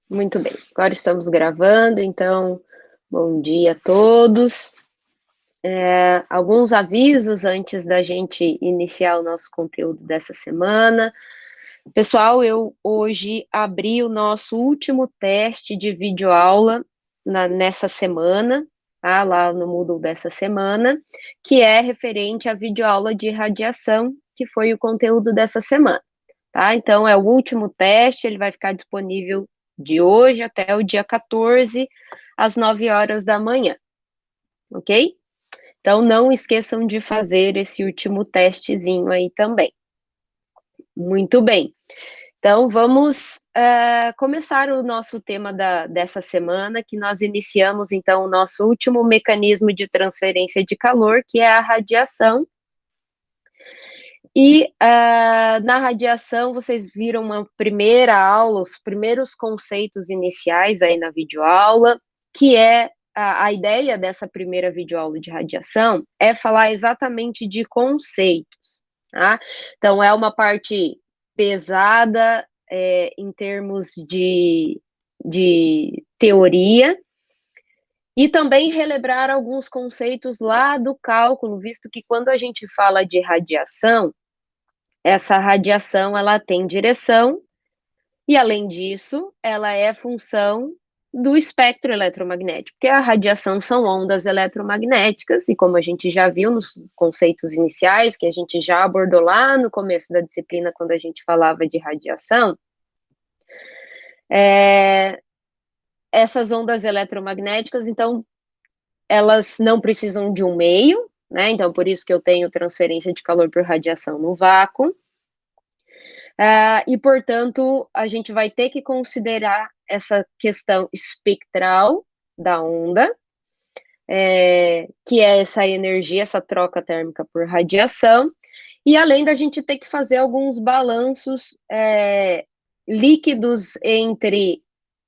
Muito bem, agora estamos gravando, então, bom dia a todos. Alguns avisos antes da gente iniciar o nosso conteúdo dessa semana. Pessoal, eu hoje abri o nosso último teste de videoaula nessa semana, tá? Lá no Moodle dessa semana, que é referente à videoaula de radiação, que foi o conteúdo dessa semana, tá? Então, é o último teste, ele vai ficar disponível de hoje até o dia 14, às 9 horas da manhã, ok? Então, não esqueçam de fazer esse último testezinho aí também. Muito bem. Então, vamos começar o nosso tema dessa semana, que nós iniciamos, então, o nosso último mecanismo de transferência de calor, que é a radiação. E na radiação, vocês viram uma primeira aula, os primeiros conceitos iniciais aí na videoaula, que é a ideia dessa primeira videoaula de radiação é falar exatamente de conceitos, tá? Então, é uma parte pesada em termos de teoria, e também relembrar alguns conceitos lá do cálculo, visto que quando a gente fala de radiação, essa radiação, ela tem direção e, além disso, ela é função do espectro eletromagnético, porque a radiação são ondas eletromagnéticas, e como a gente já viu nos conceitos iniciais, que a gente já abordou lá no começo da disciplina, quando a gente falava de radiação, essas ondas eletromagnéticas, então, elas não precisam de um meio, né? Então, por isso que eu tenho transferência de calor por radiação no vácuo. E, portanto, a gente vai ter que considerar essa questão espectral da onda, que é essa energia, essa troca térmica por radiação, e além da gente ter que fazer alguns balanços líquidos entre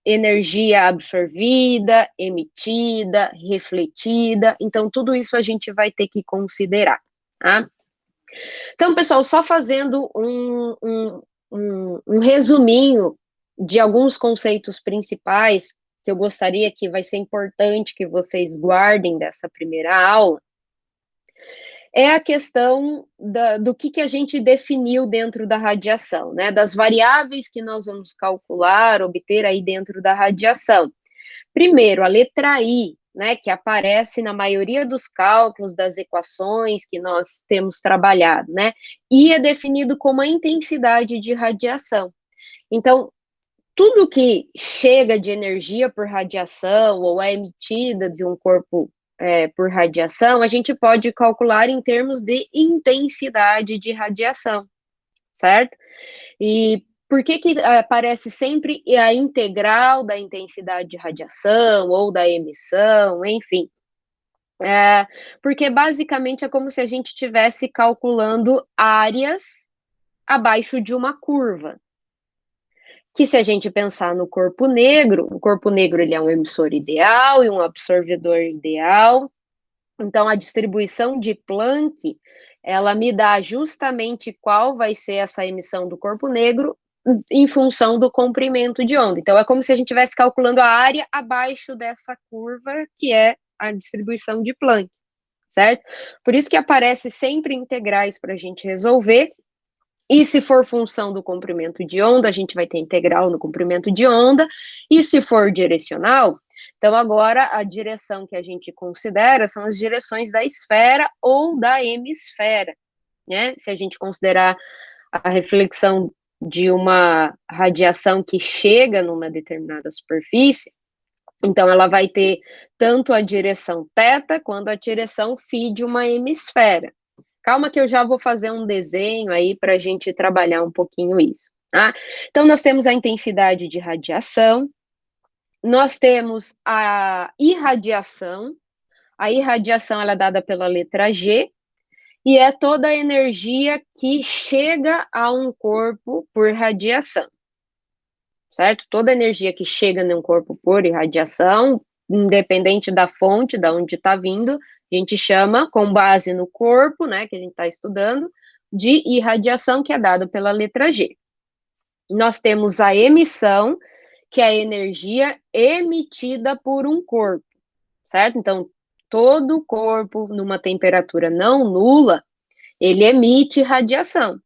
energia absorvida, emitida, refletida, então tudo isso a gente vai ter que considerar, tá? Então, pessoal, só fazendo um resuminho de alguns conceitos principais que eu gostaria que vai ser importante que vocês guardem dessa primeira aula, é a questão do que a gente definiu dentro da radiação, né? Das variáveis que nós vamos calcular, obter aí dentro da radiação. Primeiro, a letra I, né, que aparece na maioria dos cálculos das equações que nós temos trabalhado, né? I é definido como a intensidade de radiação. Então, tudo que chega de energia por radiação ou é emitida de um corpo por radiação, a gente pode calcular em termos de intensidade de radiação, certo? E por que aparece sempre a integral da intensidade de radiação ou da emissão, enfim? Porque basicamente é como se a gente estivesse calculando áreas abaixo de uma curva. Que se a gente pensar no corpo negro, o corpo negro ele é um emissor ideal e um absorvedor ideal. Então, a distribuição de Planck, ela me dá justamente qual vai ser essa emissão do corpo negro em função do comprimento de onda. Então, é como se a gente estivesse calculando a área abaixo dessa curva, que é a distribuição de Planck, certo? Por isso que aparece sempre integrais para a gente resolver. E se for função do comprimento de onda, a gente vai ter integral no comprimento de onda. E se for direcional, então agora a direção que a gente considera são as direções da esfera ou da hemisfera, né? Se a gente considerar a reflexão de uma radiação que chega numa determinada superfície, então ela vai ter tanto a direção θ quanto a direção φ de uma hemisfera. Calma que eu já vou fazer um desenho aí para a gente trabalhar um pouquinho isso, tá? Então, nós temos a intensidade de radiação, nós temos a irradiação ela é dada pela letra G, e é toda a energia que chega a um corpo por radiação, certo? Toda a energia que chega num corpo por irradiação, independente da fonte, da onde está vindo, a gente chama, com base no corpo, né, que a gente está estudando, de irradiação, que é dado pela letra G. Nós temos a emissão, que é a energia emitida por um corpo, certo? Então, todo corpo numa temperatura não nula, ele emite radiação.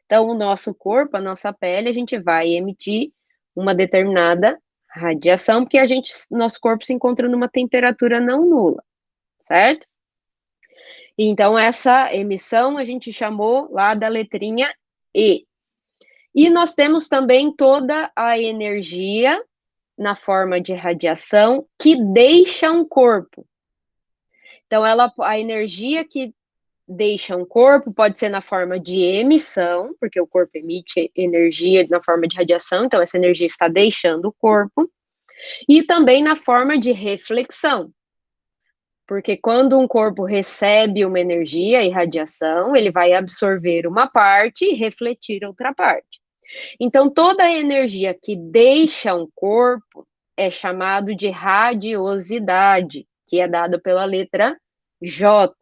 Então, o nosso corpo, a nossa pele, a gente vai emitir uma determinada radiação, porque nosso corpo se encontra numa temperatura não nula, certo? Então, essa emissão a gente chamou lá da letrinha E. E nós temos também toda a energia na forma de radiação que deixa um corpo. Então, a energia que deixa um corpo pode ser na forma de emissão, porque o corpo emite energia na forma de radiação, então essa energia está deixando o corpo, e também na forma de reflexão, porque quando um corpo recebe uma energia e radiação, ele vai absorver uma parte e refletir outra parte. Então, toda a energia que deixa um corpo é chamado de radiosidade, que é dada pela letra J,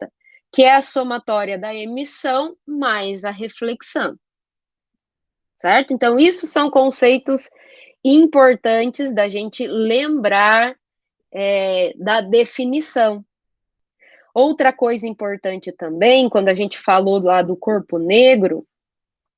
que é a somatória da emissão mais a reflexão. Certo? Então, isso são conceitos importantes da gente lembrar da definição. Outra coisa importante também, quando a gente falou lá do corpo negro,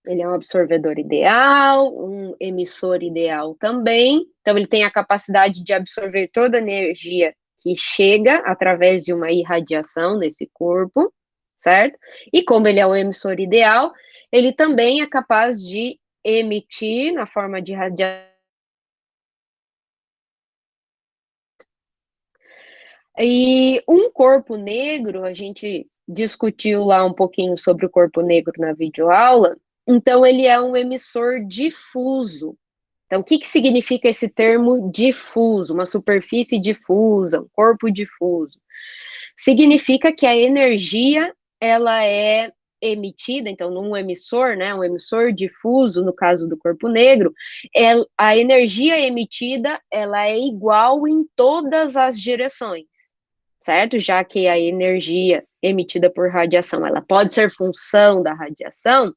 ele é um absorvedor ideal, um emissor ideal também. Então, ele tem a capacidade de absorver toda a energia que chega através de uma irradiação nesse corpo, certo? E como ele é o emissor ideal, ele também é capaz de emitir na forma de radiação. E um corpo negro, a gente discutiu lá um pouquinho sobre o corpo negro na videoaula, então ele é um emissor difuso. Então, o que significa esse termo difuso? Uma superfície difusa, um corpo difuso. Significa que a energia, ela é emitida, então, num emissor, né, um emissor difuso, no caso do corpo negro, a energia emitida, ela é igual em todas as direções, certo? Já que a energia emitida por radiação, ela pode ser função da radiação,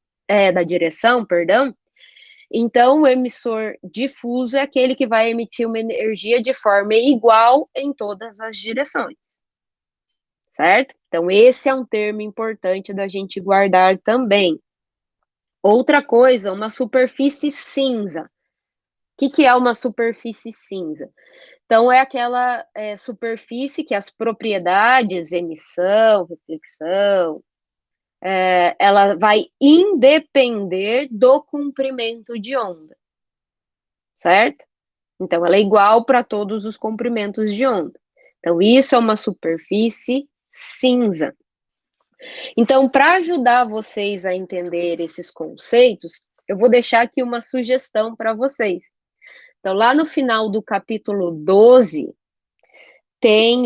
da direção, perdão. Então, o emissor difuso é aquele que vai emitir uma energia de forma igual em todas as direções, certo? Então, esse é um termo importante da gente guardar também. Outra coisa, uma superfície cinza. O que é uma superfície cinza? Então, é aquela superfície que as propriedades, emissão, reflexão, ela vai independer do comprimento de onda, certo? Então, ela é igual para todos os comprimentos de onda. Então, isso é uma superfície cinza. Então, para ajudar vocês a entender esses conceitos, eu vou deixar aqui uma sugestão para vocês. Então, lá no final do capítulo 12, tem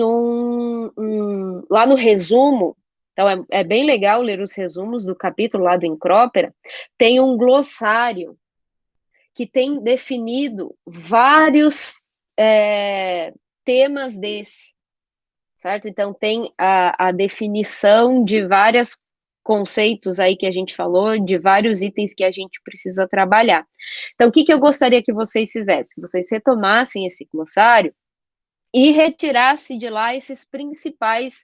lá no resumo, então é bem legal ler os resumos do capítulo lá do Encrópera, tem um glossário que tem definido vários temas desse, certo? Então, tem a definição de vários conceitos aí que a gente falou, de vários itens que a gente precisa trabalhar. Então, o que eu gostaria que vocês fizessem? Que vocês retomassem esse glossário e retirassem de lá esses principais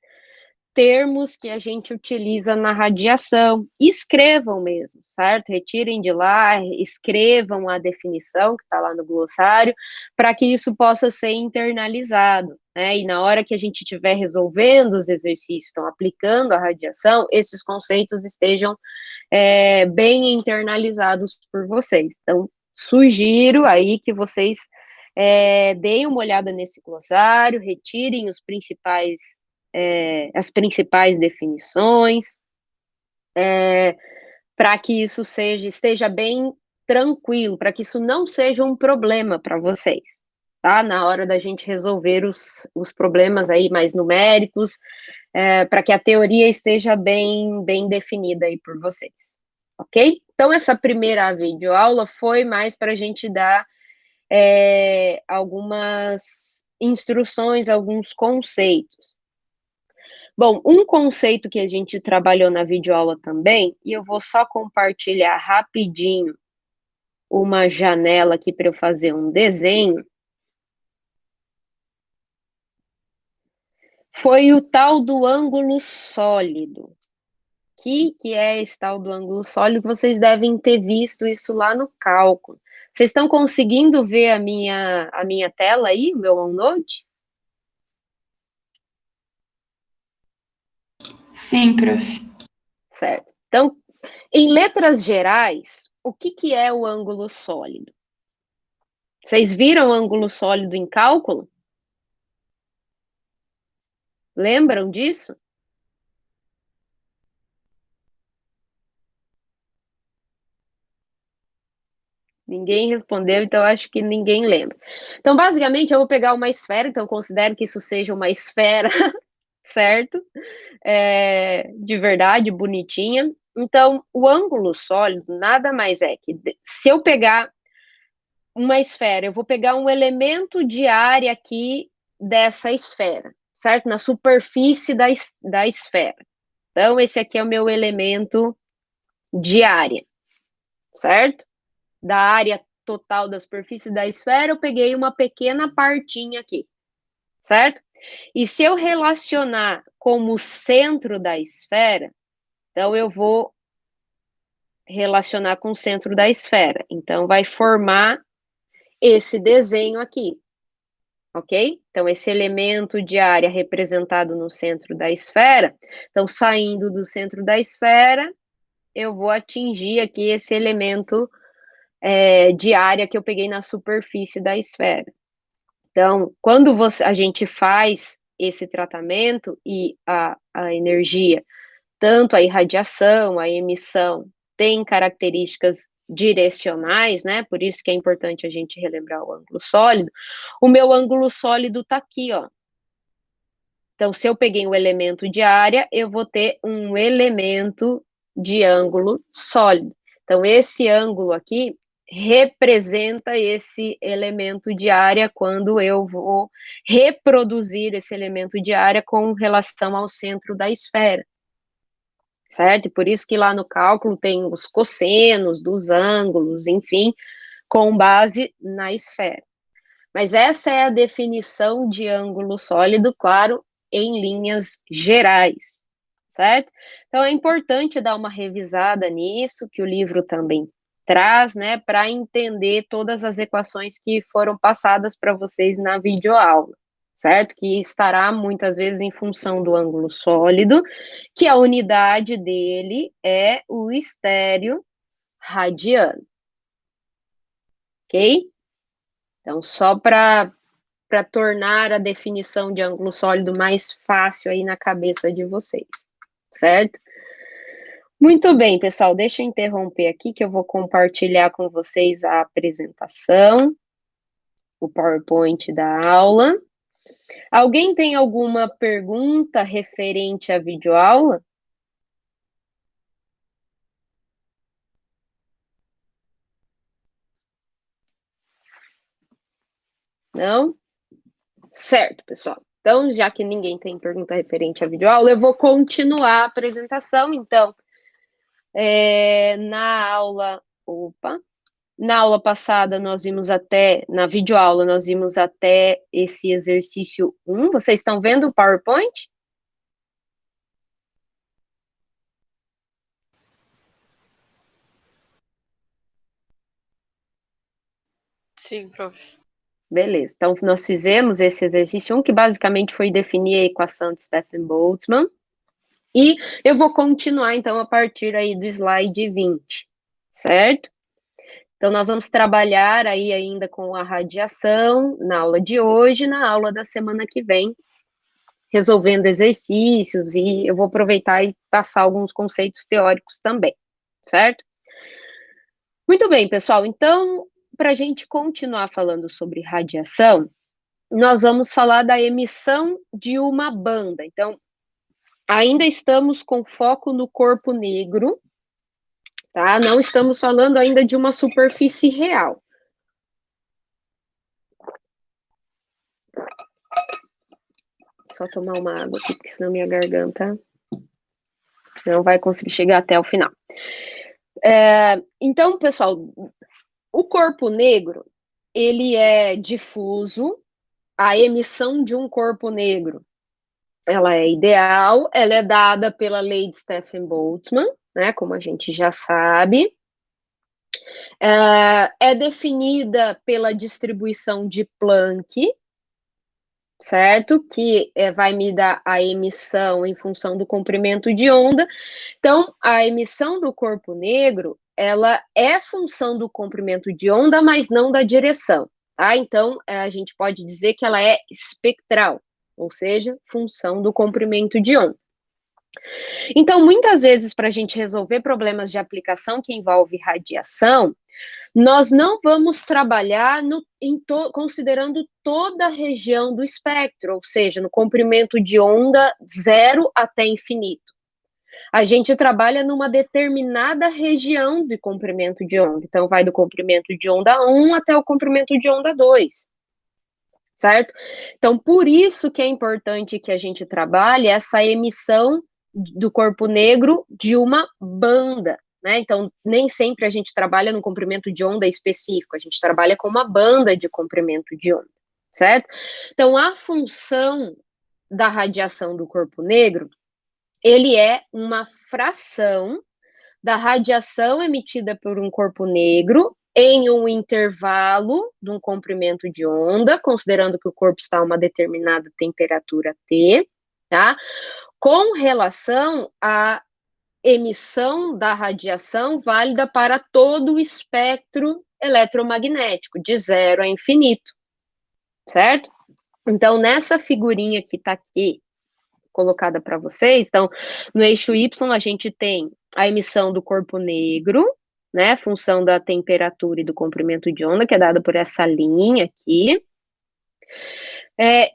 termos que a gente utiliza na radiação. Escrevam mesmo, certo? Retirem de lá, escrevam a definição que está lá no glossário, para que isso possa ser internalizado, né? E na hora que a gente estiver resolvendo os exercícios, estão aplicando a radiação, esses conceitos estejam bem internalizados por vocês. Então, sugiro aí que vocês deem uma olhada nesse glossário, retirem os principais as principais definições, para que isso esteja bem tranquilo, para que isso não seja um problema para vocês, tá? Na hora da gente resolver os problemas aí mais numéricos, para que a teoria esteja bem definida aí por vocês, ok? Então, essa primeira videoaula foi mais para a gente dar algumas instruções, alguns conceitos. Bom, um conceito que a gente trabalhou na videoaula também, e eu vou só compartilhar rapidinho uma janela aqui para eu fazer um desenho, foi o tal do ângulo sólido. O que é esse tal do ângulo sólido? Vocês devem ter visto isso lá no cálculo. Vocês estão conseguindo ver a minha tela aí, o meu OneNote? Sim, prof. Certo. Então, em letras gerais, o que é o ângulo sólido? Vocês viram o ângulo sólido em cálculo? Lembram disso? Ninguém respondeu, então acho que ninguém lembra. Então, basicamente, eu vou pegar uma esfera, então eu considero que isso seja uma esfera, certo? De verdade, bonitinha. Então, o ângulo sólido nada mais é que, se eu pegar uma esfera, eu vou pegar um elemento de área aqui dessa esfera, certo? Na superfície da esfera. Então, esse aqui é o meu elemento de área, certo? Da área total da superfície da esfera, eu peguei uma pequena partinha aqui, certo? E se eu relacionar como centro da esfera, então eu vou relacionar com o centro da esfera. Então, vai formar esse desenho aqui, ok? Então, esse elemento de área representado no centro da esfera, então, saindo do centro da esfera, eu vou atingir aqui esse elemento de área que eu peguei na superfície da esfera. Então, quando a gente faz esse tratamento e a energia, tanto a irradiação, a emissão, tem características direcionais, né? Por isso que é importante a gente relembrar o ângulo sólido. O meu ângulo sólido está aqui, ó. Então, se eu peguei um elemento de área, eu vou ter um elemento de ângulo sólido. Então, esse ângulo aqui representa esse elemento de área quando eu vou reproduzir esse elemento de área com relação ao centro da esfera, certo? E por isso que lá no cálculo tem os cossenos dos ângulos, enfim, com base na esfera. Mas essa é a definição de ângulo sólido, claro, em linhas gerais, certo? Então é importante dar uma revisada nisso, que o livro também traz, né, para entender todas as equações que foram passadas para vocês na videoaula, certo? Que estará muitas vezes em função do ângulo sólido, que a unidade dele é o estéreo radiano, ok? Então, só para tornar a definição de ângulo sólido mais fácil aí na cabeça de vocês, certo? Muito bem, pessoal, deixa eu interromper aqui que eu vou compartilhar com vocês a apresentação, o PowerPoint da aula. Alguém tem alguma pergunta referente à videoaula? Não? Certo, pessoal. Então, já que ninguém tem pergunta referente à videoaula, eu vou continuar a apresentação. Então, na aula... Opa! Na aula passada, na videoaula, nós vimos até esse exercício 1. Vocês estão vendo o PowerPoint? Sim, prof. Beleza. Então, nós fizemos esse exercício 1, que basicamente foi definir a equação de Stefan-Boltzmann. E eu vou continuar, então, a partir aí do slide 20, certo? Então, nós vamos trabalhar aí ainda com a radiação na aula de hoje, na aula da semana que vem, resolvendo exercícios, e eu vou aproveitar e passar alguns conceitos teóricos também, certo? Muito bem, pessoal, então, para a gente continuar falando sobre radiação, nós vamos falar da emissão de uma banda. Então, ainda estamos com foco no corpo negro, tá? Não estamos falando ainda de uma superfície real. Só tomar uma água aqui, porque senão minha garganta não vai conseguir chegar até o final. Então, pessoal, O corpo negro, ele é difuso, a emissão de um corpo negro, ela é ideal, ela é dada pela lei de Stefan-Boltzmann, né, como a gente já sabe, é definida pela distribuição de Planck, certo? Que vai me dar a emissão em função do comprimento de onda. Então, a emissão do corpo negro, ela é função do comprimento de onda, mas não da direção, tá? Então, a gente pode dizer que ela é espectral, ou seja, função do comprimento de onda. Então, muitas vezes, para a gente resolver problemas de aplicação que envolve radiação, nós não vamos trabalhar considerando toda a região do espectro, ou seja, no comprimento de onda 0 até infinito. A gente trabalha numa determinada região de comprimento de onda. Então, vai do comprimento de onda 1 até o comprimento de onda 2. Certo? Então, por isso que é importante que a gente trabalhe essa emissão do corpo negro de uma banda, né? Então, nem sempre a gente trabalha no comprimento de onda específico, a gente trabalha com uma banda de comprimento de onda, certo? Então, a função da radiação do corpo negro, ele é uma fração da radiação emitida por um corpo negro em um intervalo de um comprimento de onda, considerando que o corpo está a uma determinada temperatura T, tá? Com relação à emissão da radiação válida para todo o espectro eletromagnético, de 0 a infinito, certo? Então, nessa figurinha que está aqui, colocada para vocês, então, no eixo Y a gente tem a emissão do corpo negro, né, função da temperatura e do comprimento de onda, que é dada por essa linha aqui,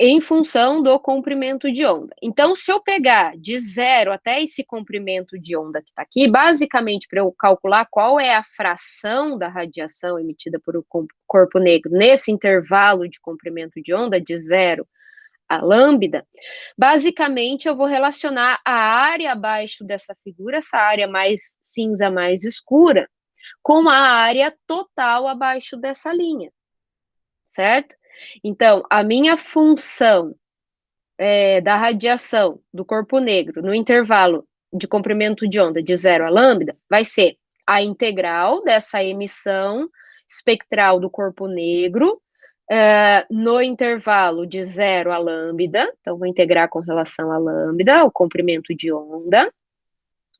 em função do comprimento de onda. Então, se eu pegar de 0 até esse comprimento de onda que está aqui, basicamente para eu calcular qual é a fração da radiação emitida por o corpo negro nesse intervalo de comprimento de onda, de 0 a lambda, basicamente eu vou relacionar a área abaixo dessa figura, essa área mais cinza, mais escura, com a área total abaixo dessa linha, certo? Então, a minha função da radiação do corpo negro no intervalo de comprimento de onda de 0 a lambda vai ser a integral dessa emissão espectral do corpo negro no intervalo de 0 a lambda, então vou integrar com relação a lambda, o comprimento de onda,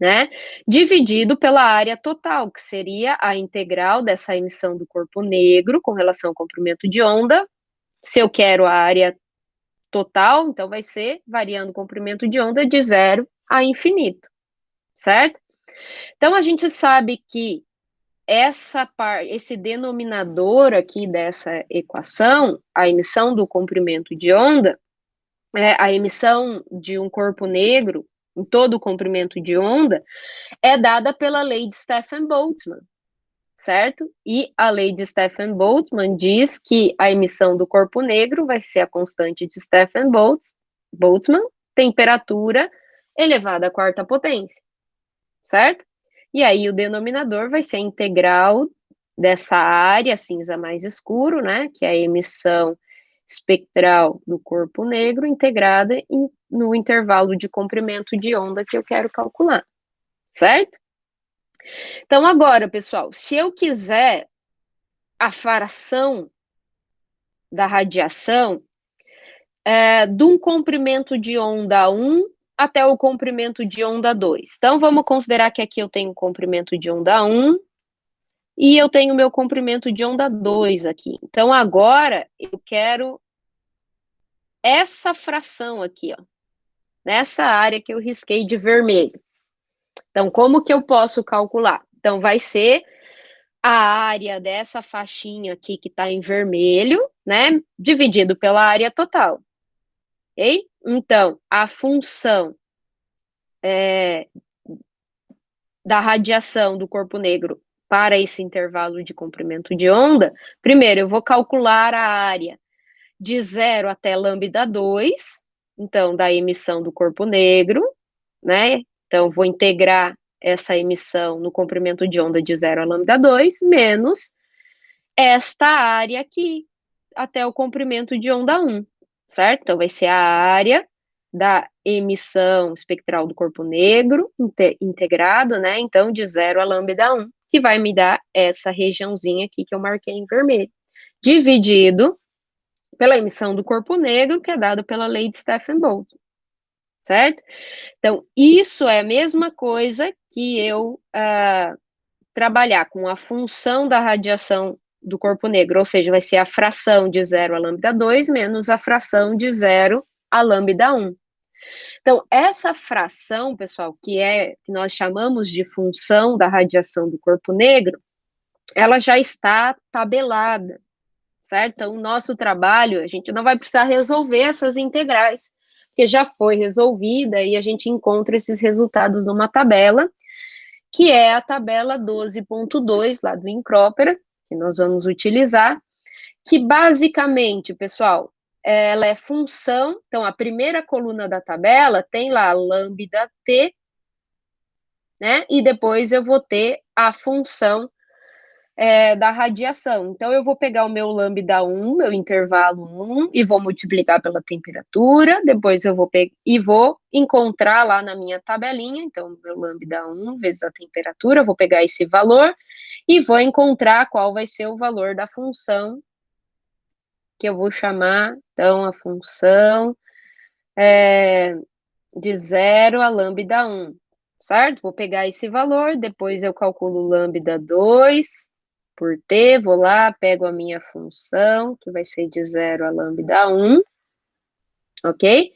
né, dividido pela área total, que seria a integral dessa emissão do corpo negro com relação ao comprimento de onda. Se eu quero a área total, então vai ser variando o comprimento de onda de 0 a infinito, certo? Então, a gente sabe que esse denominador aqui dessa equação, a emissão do comprimento de onda, a emissão de um corpo negro em todo o comprimento de onda, é dada pela lei de Stefan-Boltzmann, certo? E a lei de Stefan-Boltzmann diz que a emissão do corpo negro vai ser a constante de Stefan-Boltzmann, temperatura elevada à quarta potência, certo? E aí o denominador vai ser a integral dessa área cinza mais escuro, né, que é a emissão espectral do corpo negro integrada no intervalo de comprimento de onda que eu quero calcular, certo? Então, agora, pessoal, se eu quiser a fração da radiação de um comprimento de onda 1 até o comprimento de onda 2. Então, vamos considerar que aqui eu tenho o comprimento de onda 1 e eu tenho o meu comprimento de onda 2 aqui. Então, agora, eu quero essa fração aqui, ó, nessa área que eu risquei de vermelho. Então, como que eu posso calcular? Então, vai ser a área dessa faixinha aqui que está em vermelho, né, dividido pela área total. Ok? Então, a função da radiação do corpo negro para esse intervalo de comprimento de onda, primeiro eu vou calcular a área de 0 até lambda 2, então, da emissão do corpo negro, né? Então, vou integrar essa emissão no comprimento de onda de 0 a lambda 2, menos esta área aqui, até o comprimento de onda 1, certo? Então, vai ser a área da emissão espectral do corpo negro, integrado, né? Então, de 0 a lambda 1, que vai me dar essa regiãozinha aqui que eu marquei em vermelho, dividido pela emissão do corpo negro, que é dado pela lei de Stefan-Boltzmann, certo? Então, isso é a mesma coisa que eu trabalhar com a função da radiação do corpo negro, ou seja, vai ser a fração de 0 a lambda 2 menos a fração de 0 a lambda 1. Então, essa fração, pessoal, que nós chamamos de função da radiação do corpo negro, ela já está tabelada, certo? Então, o nosso trabalho, a gente não vai precisar resolver essas integrais, porque já foi resolvida e a gente encontra esses resultados numa tabela, que é a tabela 12.2 lá do Incrópera, que nós vamos utilizar, que basicamente, pessoal, ela é função, então a primeira coluna da tabela tem lá lambda t, né, e depois eu vou ter a função da radiação. Então, eu vou pegar o meu lambda 1, meu intervalo 1, e vou multiplicar pela temperatura, depois eu vou pegar e vou encontrar lá na minha tabelinha, então, meu lambda 1 vezes a temperatura, vou pegar esse valor e vou encontrar qual vai ser o valor da função que eu vou chamar, então, a função de 0 a lambda 1, certo? Vou pegar esse valor, depois eu calculo lambda 2 por t, vou lá, pego a minha função, que vai ser de 0 a lambda 1, ok?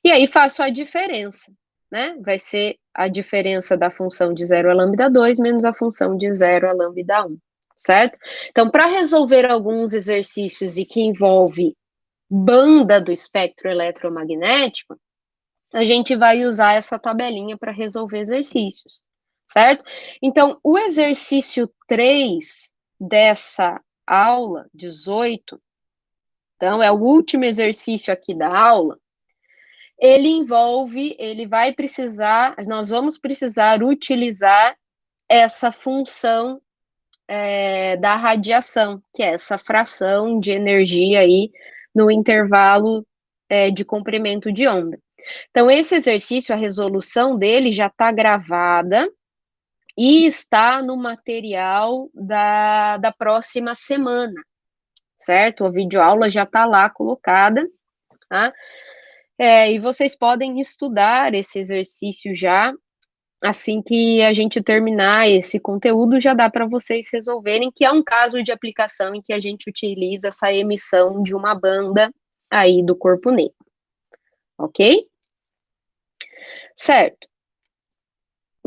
E aí faço a diferença, né? Vai ser a diferença da função de 0 a lambda 2 menos a função de 0 a lambda 1, certo? Então, para resolver alguns exercícios e que envolve banda do espectro eletromagnético, a gente vai usar essa tabelinha para resolver exercícios, certo? Então, o exercício 3 dessa aula 18, então, é o último exercício aqui da aula, nós vamos precisar utilizar essa função da radiação, que é essa fração de energia aí no intervalo de comprimento de onda. Então, esse exercício, a resolução dele já está gravada e está no material da próxima semana, certo? A videoaula já está lá colocada, tá? E vocês podem estudar esse exercício já, assim que a gente terminar esse conteúdo, já dá para vocês resolverem, que é um caso de aplicação em que a gente utiliza essa emissão de uma banda aí do corpo negro, ok? Certo.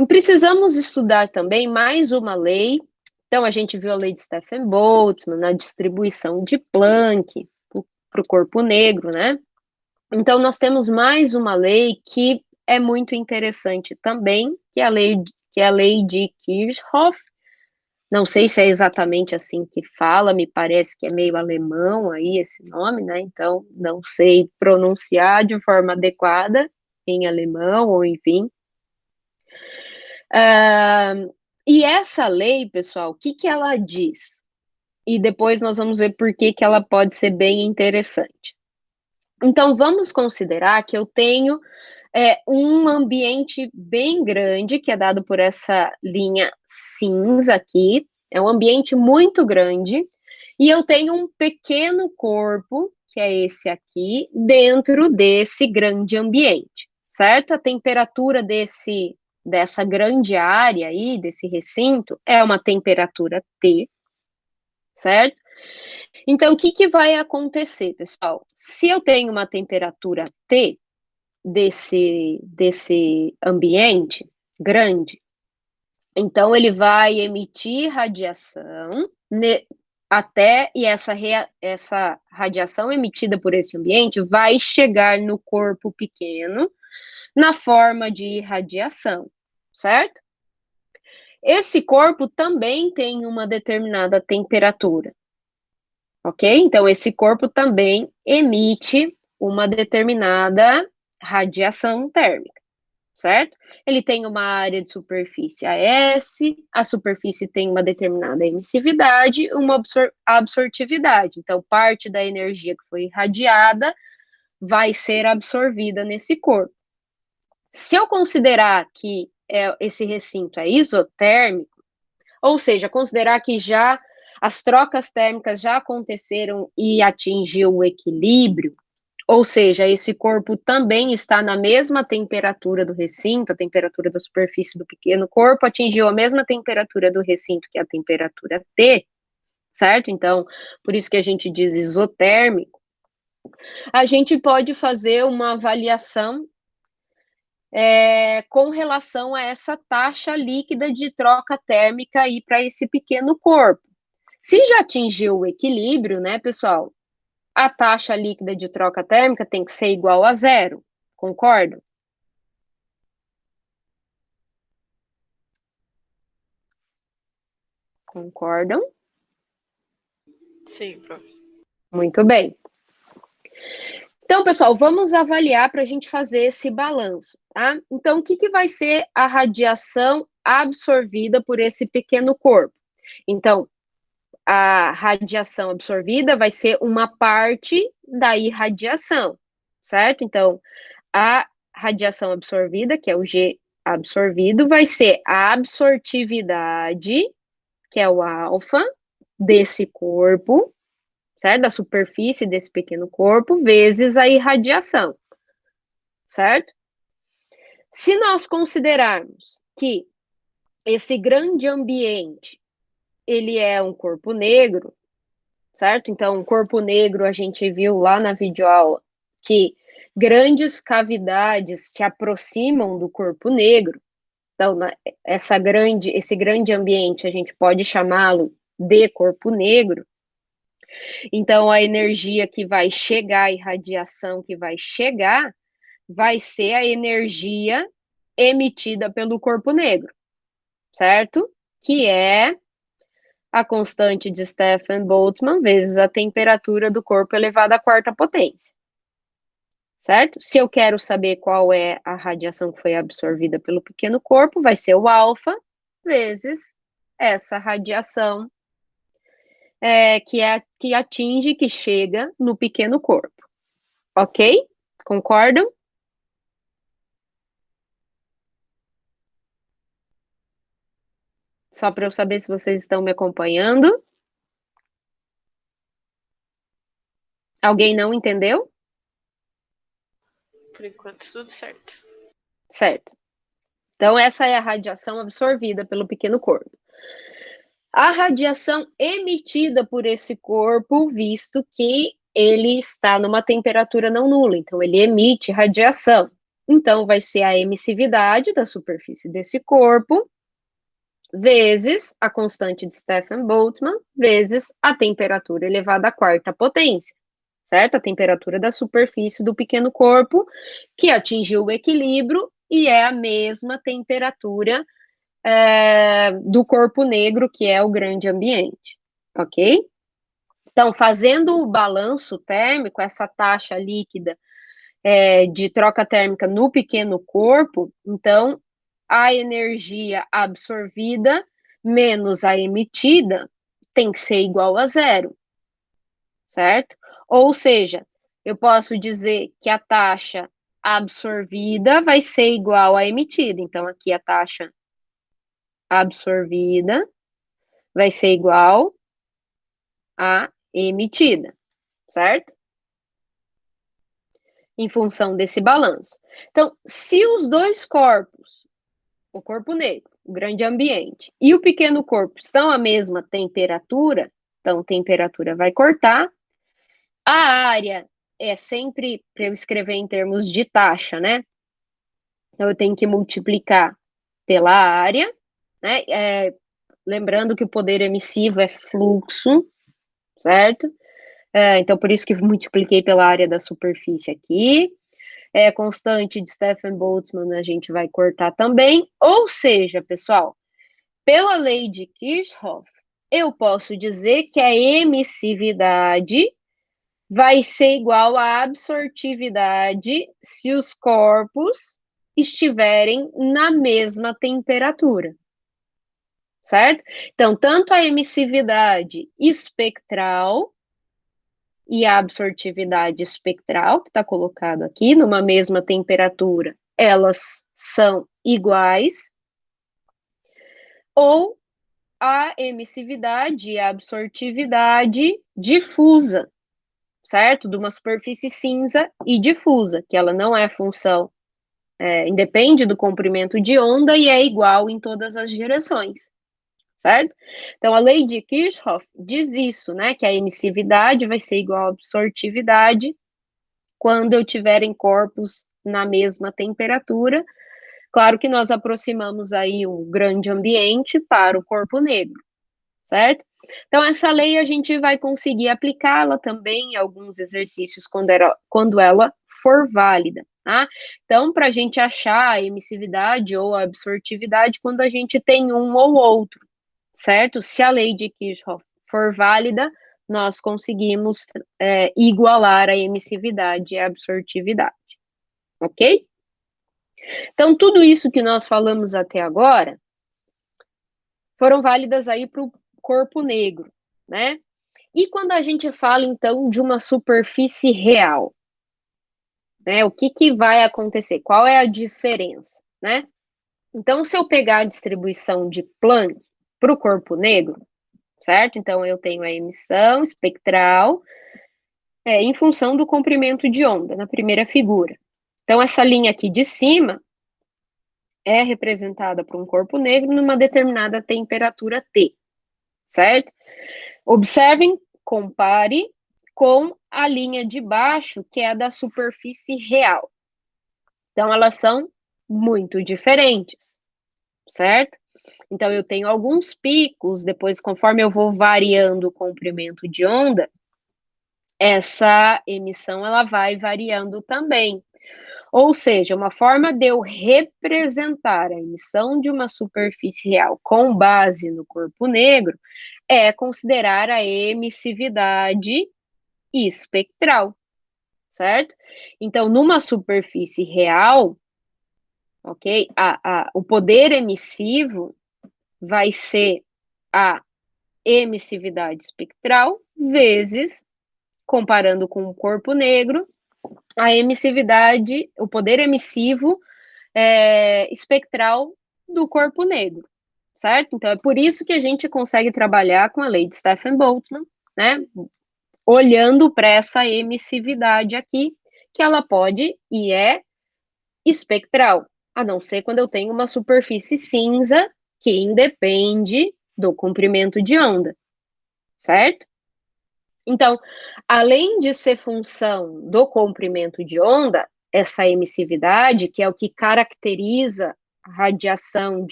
Precisamos estudar também mais uma lei. Então, a gente viu a lei de Stefan-Boltzmann, na distribuição de Planck para o corpo negro, né? Então, nós temos mais uma lei que é muito interessante também, que é a lei de Kirchhoff. Não sei se é exatamente assim que fala, me parece que é meio alemão aí esse nome, né? Então, não sei pronunciar de forma adequada em alemão, ou enfim. E essa lei, pessoal, o que ela diz? E depois nós vamos ver por que ela pode ser bem interessante. Então, vamos considerar que eu tenho um ambiente bem grande, que é dado por essa linha cinza aqui, é um ambiente muito grande, e eu tenho um pequeno corpo, que é esse aqui, dentro desse grande ambiente, certo? A temperatura dessa grande área aí, desse recinto, é uma temperatura T, certo? Então, o que vai acontecer, pessoal? Se eu tenho uma temperatura T desse ambiente grande, então ele vai emitir radiação e essa radiação emitida por esse ambiente vai chegar no corpo pequeno na forma de radiação, certo? Esse corpo também tem uma determinada temperatura, ok? Então, esse corpo também emite uma determinada radiação térmica, certo? Ele tem uma área de superfície AS, a superfície tem uma determinada emissividade, uma absortividade. Então, parte da energia que foi irradiada vai ser absorvida nesse corpo. Se eu considerar que esse recinto é isotérmico, ou seja, considerar que já as trocas térmicas já aconteceram e atingiu o equilíbrio, ou seja, esse corpo também está na mesma temperatura do recinto, a temperatura da superfície do pequeno corpo atingiu a mesma temperatura do recinto, que é a temperatura T, certo? Então, por isso que a gente diz isotérmico. A gente pode fazer uma avaliação com relação a essa taxa líquida de troca térmica aí para esse pequeno corpo. Se já atingiu o equilíbrio, né, pessoal, a taxa líquida de troca térmica tem que ser igual a zero, concordam? Concordam? Sim, prof. Muito bem. Então, pessoal, vamos avaliar para a gente fazer esse balanço, tá? Então, o que vai ser a radiação absorvida por esse pequeno corpo? Então, a radiação absorvida vai ser uma parte da irradiação, certo? Então, a radiação absorvida, que é o G absorvido, vai ser a absortividade, que é o alfa, desse corpo, certo? Da superfície desse pequeno corpo, vezes a irradiação, certo? Se nós considerarmos que esse grande ambiente, ele é um corpo negro, certo? Então, um corpo negro, a gente viu lá na videoaula que grandes cavidades se aproximam do corpo negro. Então, esse grande ambiente, a gente pode chamá-lo de corpo negro. Então, a energia que vai chegar, a irradiação que vai chegar, vai ser a energia emitida pelo corpo negro, certo? Que é a constante de Stefan Boltzmann vezes a temperatura do corpo elevado à quarta potência, certo? Se eu quero saber qual é a radiação que foi absorvida pelo pequeno corpo, vai ser o alfa vezes essa radiação que atinge, que chega no pequeno corpo. Ok? Concordam? Só para eu saber se vocês estão me acompanhando. Alguém não entendeu? Por enquanto, tudo certo. Certo. Então, essa é a radiação absorvida pelo pequeno corpo. A radiação emitida por esse corpo, visto que ele está numa temperatura não nula, então ele emite radiação. Então, vai ser a emissividade da superfície desse corpo, vezes a constante de Stefan Boltzmann, vezes a temperatura elevada à quarta potência, certo? A temperatura da superfície do pequeno corpo, que atingiu o equilíbrio e é a mesma temperatura do corpo negro, que é o grande ambiente, ok? Então, fazendo o balanço térmico, essa taxa líquida de troca térmica no pequeno corpo, então, a energia absorvida menos a emitida tem que ser igual a zero, certo? Ou seja, eu posso dizer que a taxa absorvida vai ser igual à emitida. Então, aqui a taxa absorvida vai ser igual à emitida, certo? Em função desse balanço. Então, se os dois corpos, o corpo negro, o grande ambiente, e o pequeno corpo estão à mesma temperatura, então a temperatura vai cortar, a área é sempre, para eu escrever em termos de taxa, né? Então, eu tenho que multiplicar pela área, né? Lembrando que o poder emissivo é fluxo, certo? Então, por isso que multipliquei pela área da superfície aqui. Constante de Stefan Boltzmann a gente vai cortar também. Ou seja, pessoal, pela lei de Kirchhoff, eu posso dizer que a emissividade vai ser igual à absortividade se os corpos estiverem na mesma temperatura, certo? Então, tanto a emissividade espectral e a absortividade espectral, que está colocado aqui, numa mesma temperatura, elas são iguais, ou a emissividade e a absortividade difusa, certo? De uma superfície cinza e difusa, que ela não é função, independe do comprimento de onda e é igual em todas as direções, certo? Então, a lei de Kirchhoff diz isso, né? Que a emissividade vai ser igual à absortividade quando eu tiver em corpos na mesma temperatura. Claro que nós aproximamos aí o grande ambiente para o corpo negro, certo? Então, essa lei a gente vai conseguir aplicá-la também em alguns exercícios quando ela for válida, tá? Então, para a gente achar a emissividade ou a absortividade quando a gente tem um ou outro, certo? Se a lei de Kirchhoff for válida, nós conseguimos igualar a emissividade e a absortividade, ok? Então, tudo isso que nós falamos até agora foram válidas aí para o corpo negro, né? E quando a gente fala, então, de uma superfície real, né? O que vai acontecer? Qual é a diferença, né? Então, se eu pegar a distribuição de Planck para o corpo negro, certo? Então, eu tenho a emissão espectral em função do comprimento de onda, na primeira figura. Então, essa linha aqui de cima é representada por um corpo negro numa determinada temperatura T, certo? Observem, compare com a linha de baixo, que é a da superfície real. Então, elas são muito diferentes, certo? Então, eu tenho alguns picos, depois, conforme eu vou variando o comprimento de onda, essa emissão ela vai variando também. Ou seja, uma forma de eu representar a emissão de uma superfície real com base no corpo negro é considerar a emissividade espectral, certo? Então, numa superfície real, ok? O poder emissivo vai ser a emissividade espectral vezes, comparando com o corpo negro, a emissividade, o poder emissivo espectral do corpo negro, certo? Então, é por isso que a gente consegue trabalhar com a lei de Stefan-Boltzmann, né? Olhando para essa emissividade aqui, que ela pode e é espectral, a não ser quando eu tenho uma superfície cinza que independe do comprimento de onda, certo? Então, além de ser função do comprimento de onda, essa emissividade, que é o que caracteriza a radiação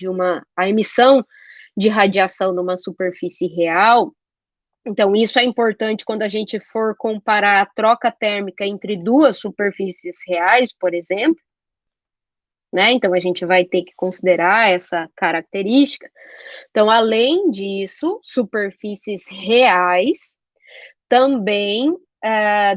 a emissão de radiação numa superfície real. Então, isso é importante quando a gente for comparar a troca térmica entre duas superfícies reais, por exemplo, né? Então, a gente vai ter que considerar essa característica. Então, além disso, superfícies reais também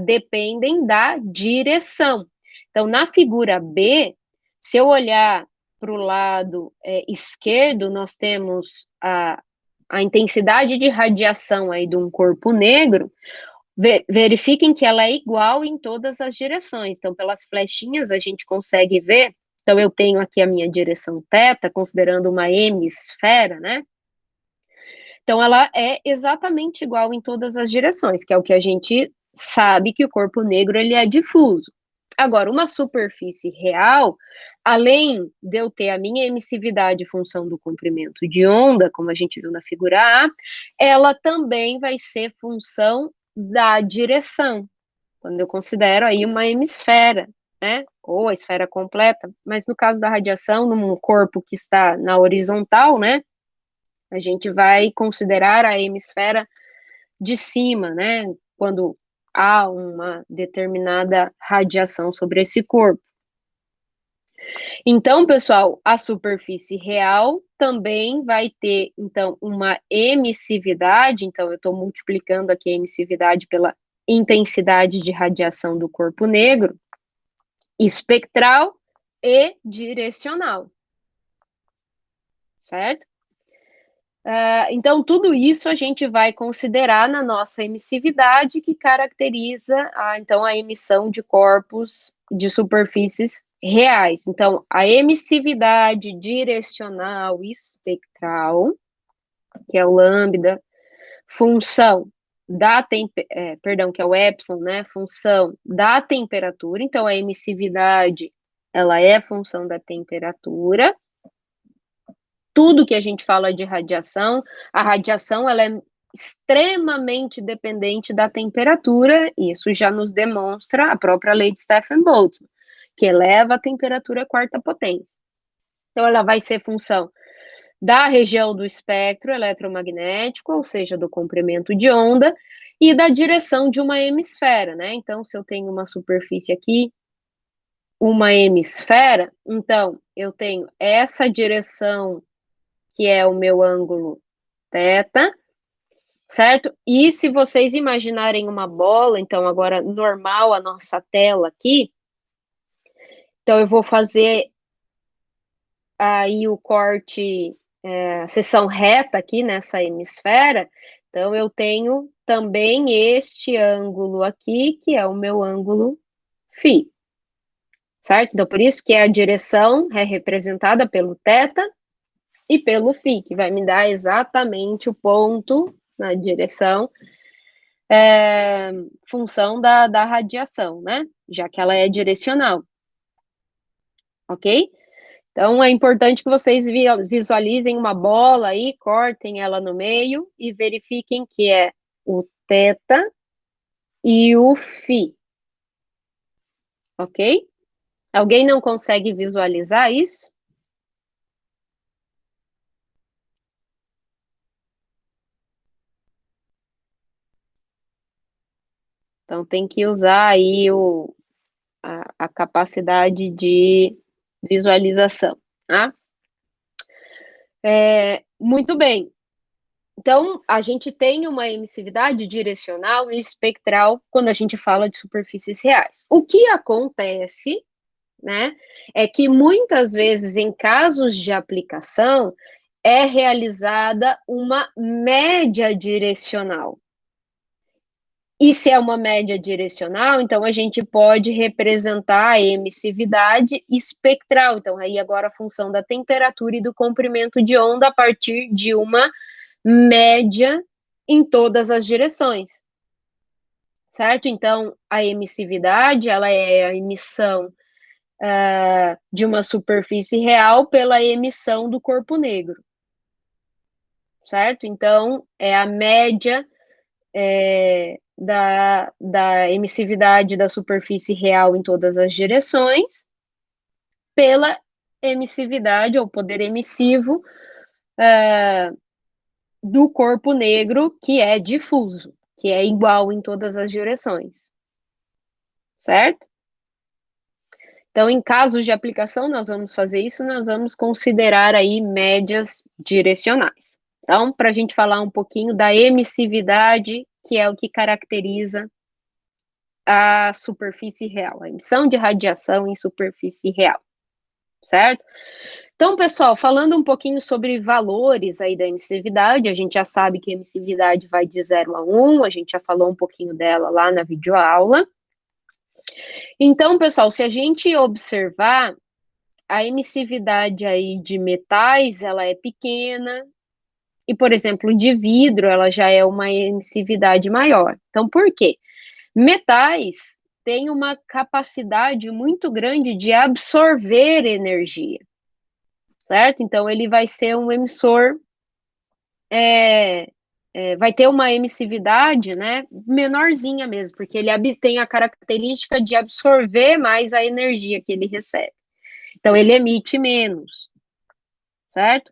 dependem da direção. Então, na figura B, se eu olhar para o lado esquerdo, nós temos a intensidade de radiação aí de um corpo negro. Verifiquem que ela é igual em todas as direções. Então, pelas flechinhas a gente consegue ver. Então, eu tenho aqui a minha direção θ, considerando uma hemisfera, né? Então, ela é exatamente igual em todas as direções, que é o que a gente sabe que o corpo negro ele é difuso. Agora, uma superfície real, além de eu ter a minha emissividade em função do comprimento de onda, como a gente viu na figura A, ela também vai ser função da direção, quando eu considero aí uma hemisfera, né, ou a esfera completa, mas no caso da radiação, num corpo que está na horizontal, né, a gente vai considerar a hemisfera de cima, né, quando há uma determinada radiação sobre esse corpo. Então, pessoal, a superfície real também vai ter, então, uma emissividade, então eu estou multiplicando aqui a emissividade pela intensidade de radiação do corpo negro, espectral e direcional, certo? Então, tudo isso a gente vai considerar na nossa emissividade, que caracteriza então, a emissão de corpos de superfícies reais. Então, a emissividade direcional espectral, que é o lambda, função que é o epsilon, né? Função da temperatura. Então, a emissividade, ela é função da temperatura. Tudo que a gente fala de radiação, a radiação ela é extremamente dependente da temperatura, e isso já nos demonstra a própria lei de Stefan Boltzmann, que eleva a temperatura à quarta potência. Então, ela vai ser função da região do espectro eletromagnético, ou seja, do comprimento de onda, e da direção de uma hemisfera, né? Então, se eu tenho uma superfície aqui, uma hemisfera, então, eu tenho essa direção que é o meu ângulo θ, certo? E se vocês imaginarem uma bola, então agora normal a nossa tela aqui, então eu vou fazer aí o corte, a seção reta aqui nessa hemisfera, então eu tenho também este ângulo aqui, que é o meu ângulo φ, certo? Então por isso que a direção é representada pelo θ, e pelo φ, que vai me dar exatamente o ponto na direção, função da radiação, né? Já que ela é direcional. Ok? Então, é importante que vocês visualizem uma bola aí, cortem ela no meio e verifiquem que é o θ e o φ. Ok? Alguém não consegue visualizar isso? Então, tem que usar aí a capacidade de visualização, tá? Muito bem. Então, a gente tem uma emissividade direcional e espectral quando a gente fala de superfícies reais. O que acontece, né, é que muitas vezes, em casos de aplicação, é realizada uma média direcional. E se é uma média direcional, então a gente pode representar a emissividade espectral. Então, aí agora a função da temperatura e do comprimento de onda a partir de uma média em todas as direções, certo? Então, a emissividade, ela é a emissão de uma superfície real pela emissão do corpo negro, certo? Então, é a média da emissividade da superfície real em todas as direções pela emissividade, ou poder emissivo, do corpo negro, que é difuso, que é igual em todas as direções, certo? Então, em casos de aplicação, nós vamos fazer isso, nós vamos considerar aí médias direcionais. Então, para a gente falar um pouquinho da emissividade, que é o que caracteriza a superfície real, a emissão de radiação em superfície real, certo? Então, pessoal, falando um pouquinho sobre valores aí da emissividade, a gente já sabe que a emissividade vai de 0 a 1, a gente já falou um pouquinho dela lá na videoaula. Então, pessoal, se a gente observar, a emissividade aí de metais, ela é pequena, e, por exemplo, de vidro, ela já é uma emissividade maior. Então, por quê? Metais têm uma capacidade muito grande de absorver energia, certo? Então, ele vai ser um emissor, vai ter uma emissividade, né, menorzinha mesmo, porque ele tem a característica de absorver mais a energia que ele recebe. Então, ele emite menos, certo?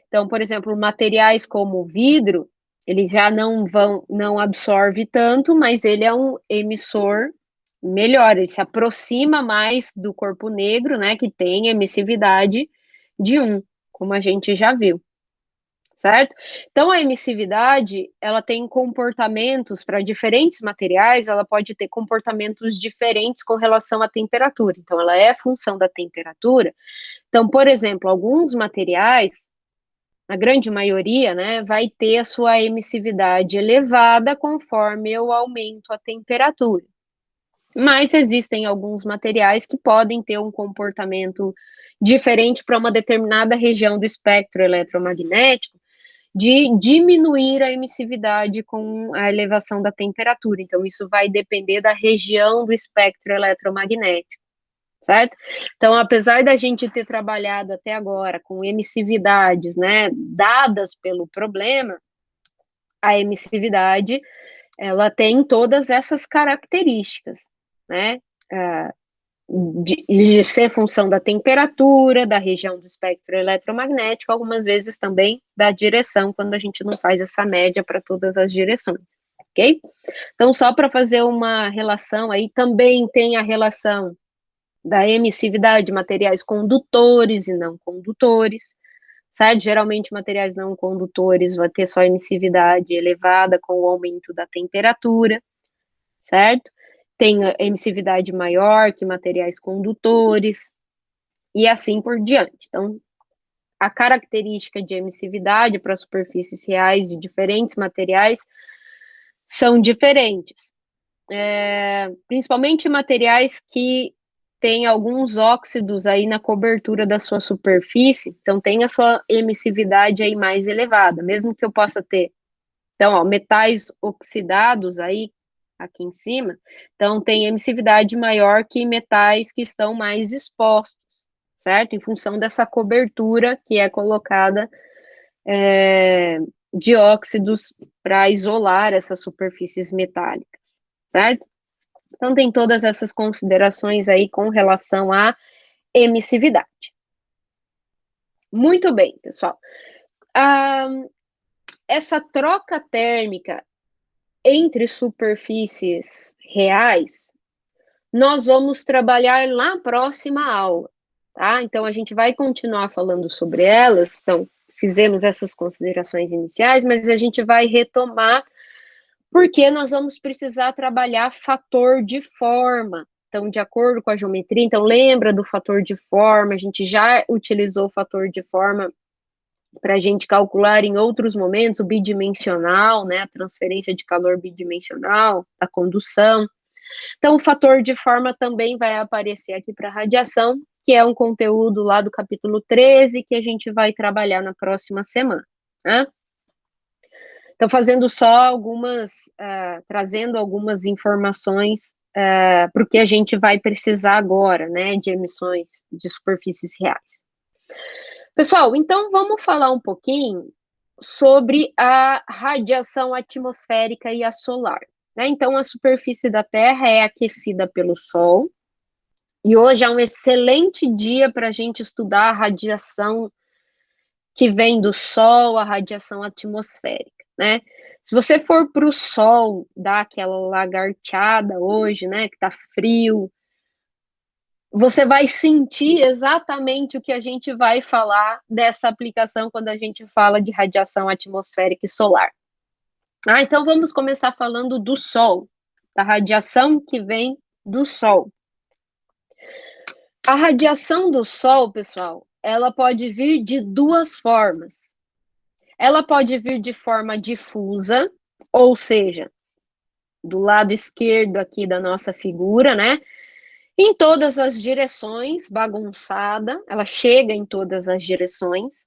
Então, por exemplo, materiais como o vidro, ele já não absorve tanto, mas ele é um emissor melhor, ele se aproxima mais do corpo negro, né, que tem emissividade de 1, como a gente já viu, certo? Então, a emissividade, ela tem comportamentos para diferentes materiais, ela pode ter comportamentos diferentes com relação à temperatura. Então, ela é função da temperatura. Então, por exemplo, alguns materiais, a grande maioria, né, vai ter a sua emissividade elevada conforme eu aumento a temperatura. Mas existem alguns materiais que podem ter um comportamento diferente para uma determinada região do espectro eletromagnético, de diminuir a emissividade com a elevação da temperatura. Então, isso vai depender da região do espectro eletromagnético, certo? Então, apesar da gente ter trabalhado até agora com emissividades, né, dadas pelo problema, a emissividade, ela tem todas essas características, né? De ser função da temperatura, da região do espectro eletromagnético, algumas vezes também da direção, quando a gente não faz essa média para todas as direções, ok? Então, só para fazer uma relação aí, também tem a relação da emissividade de materiais condutores e não condutores, certo? Geralmente, materiais não condutores vão ter sua emissividade elevada com o aumento da temperatura, certo? Tem emissividade maior que materiais condutores, e assim por diante. Então, a característica de emissividade para superfícies reais de diferentes materiais são diferentes. Principalmente materiais que têm alguns óxidos aí na cobertura da sua superfície, então tem a sua emissividade aí mais elevada, mesmo que eu possa ter, então, ó, metais oxidados aí, aqui em cima, então tem emissividade maior que metais que estão mais expostos, certo? Em função dessa cobertura que é colocada de óxidos para isolar essas superfícies metálicas, certo? Então tem todas essas considerações aí com relação à emissividade. Muito bem, pessoal. Essa troca térmica entre superfícies reais, nós vamos trabalhar na próxima aula, tá? Então, a gente vai continuar falando sobre elas. Então, fizemos essas considerações iniciais, mas a gente vai retomar, porque nós vamos precisar trabalhar fator de forma. Então, de acordo com a geometria, então lembra do fator de forma, a gente já utilizou o fator de forma para a gente calcular em outros momentos o bidimensional, né, a transferência de calor bidimensional, a condução. Então, o fator de forma também vai aparecer aqui para radiação, que é um conteúdo lá do capítulo 13, que a gente vai trabalhar na próxima semana, né? Então, fazendo só trazendo algumas informações para o que a gente vai precisar agora, né, de emissões de superfícies reais. Pessoal, então vamos falar um pouquinho sobre a radiação atmosférica e a solar, né? Então, a superfície da Terra é aquecida pelo Sol, e hoje é um excelente dia para a gente estudar a radiação que vem do Sol, a radiação atmosférica, né? Se você for para o Sol, dar aquela lagarteada hoje, né, que tá frio, você vai sentir exatamente o que a gente vai falar dessa aplicação quando a gente fala de radiação atmosférica e solar. Então vamos começar falando do Sol, da radiação que vem do Sol. A radiação do Sol, pessoal, ela pode vir de duas formas. Ela pode vir de forma difusa, ou seja, do lado esquerdo aqui da nossa figura, né? Em todas as direções, bagunçada, ela chega em todas as direções.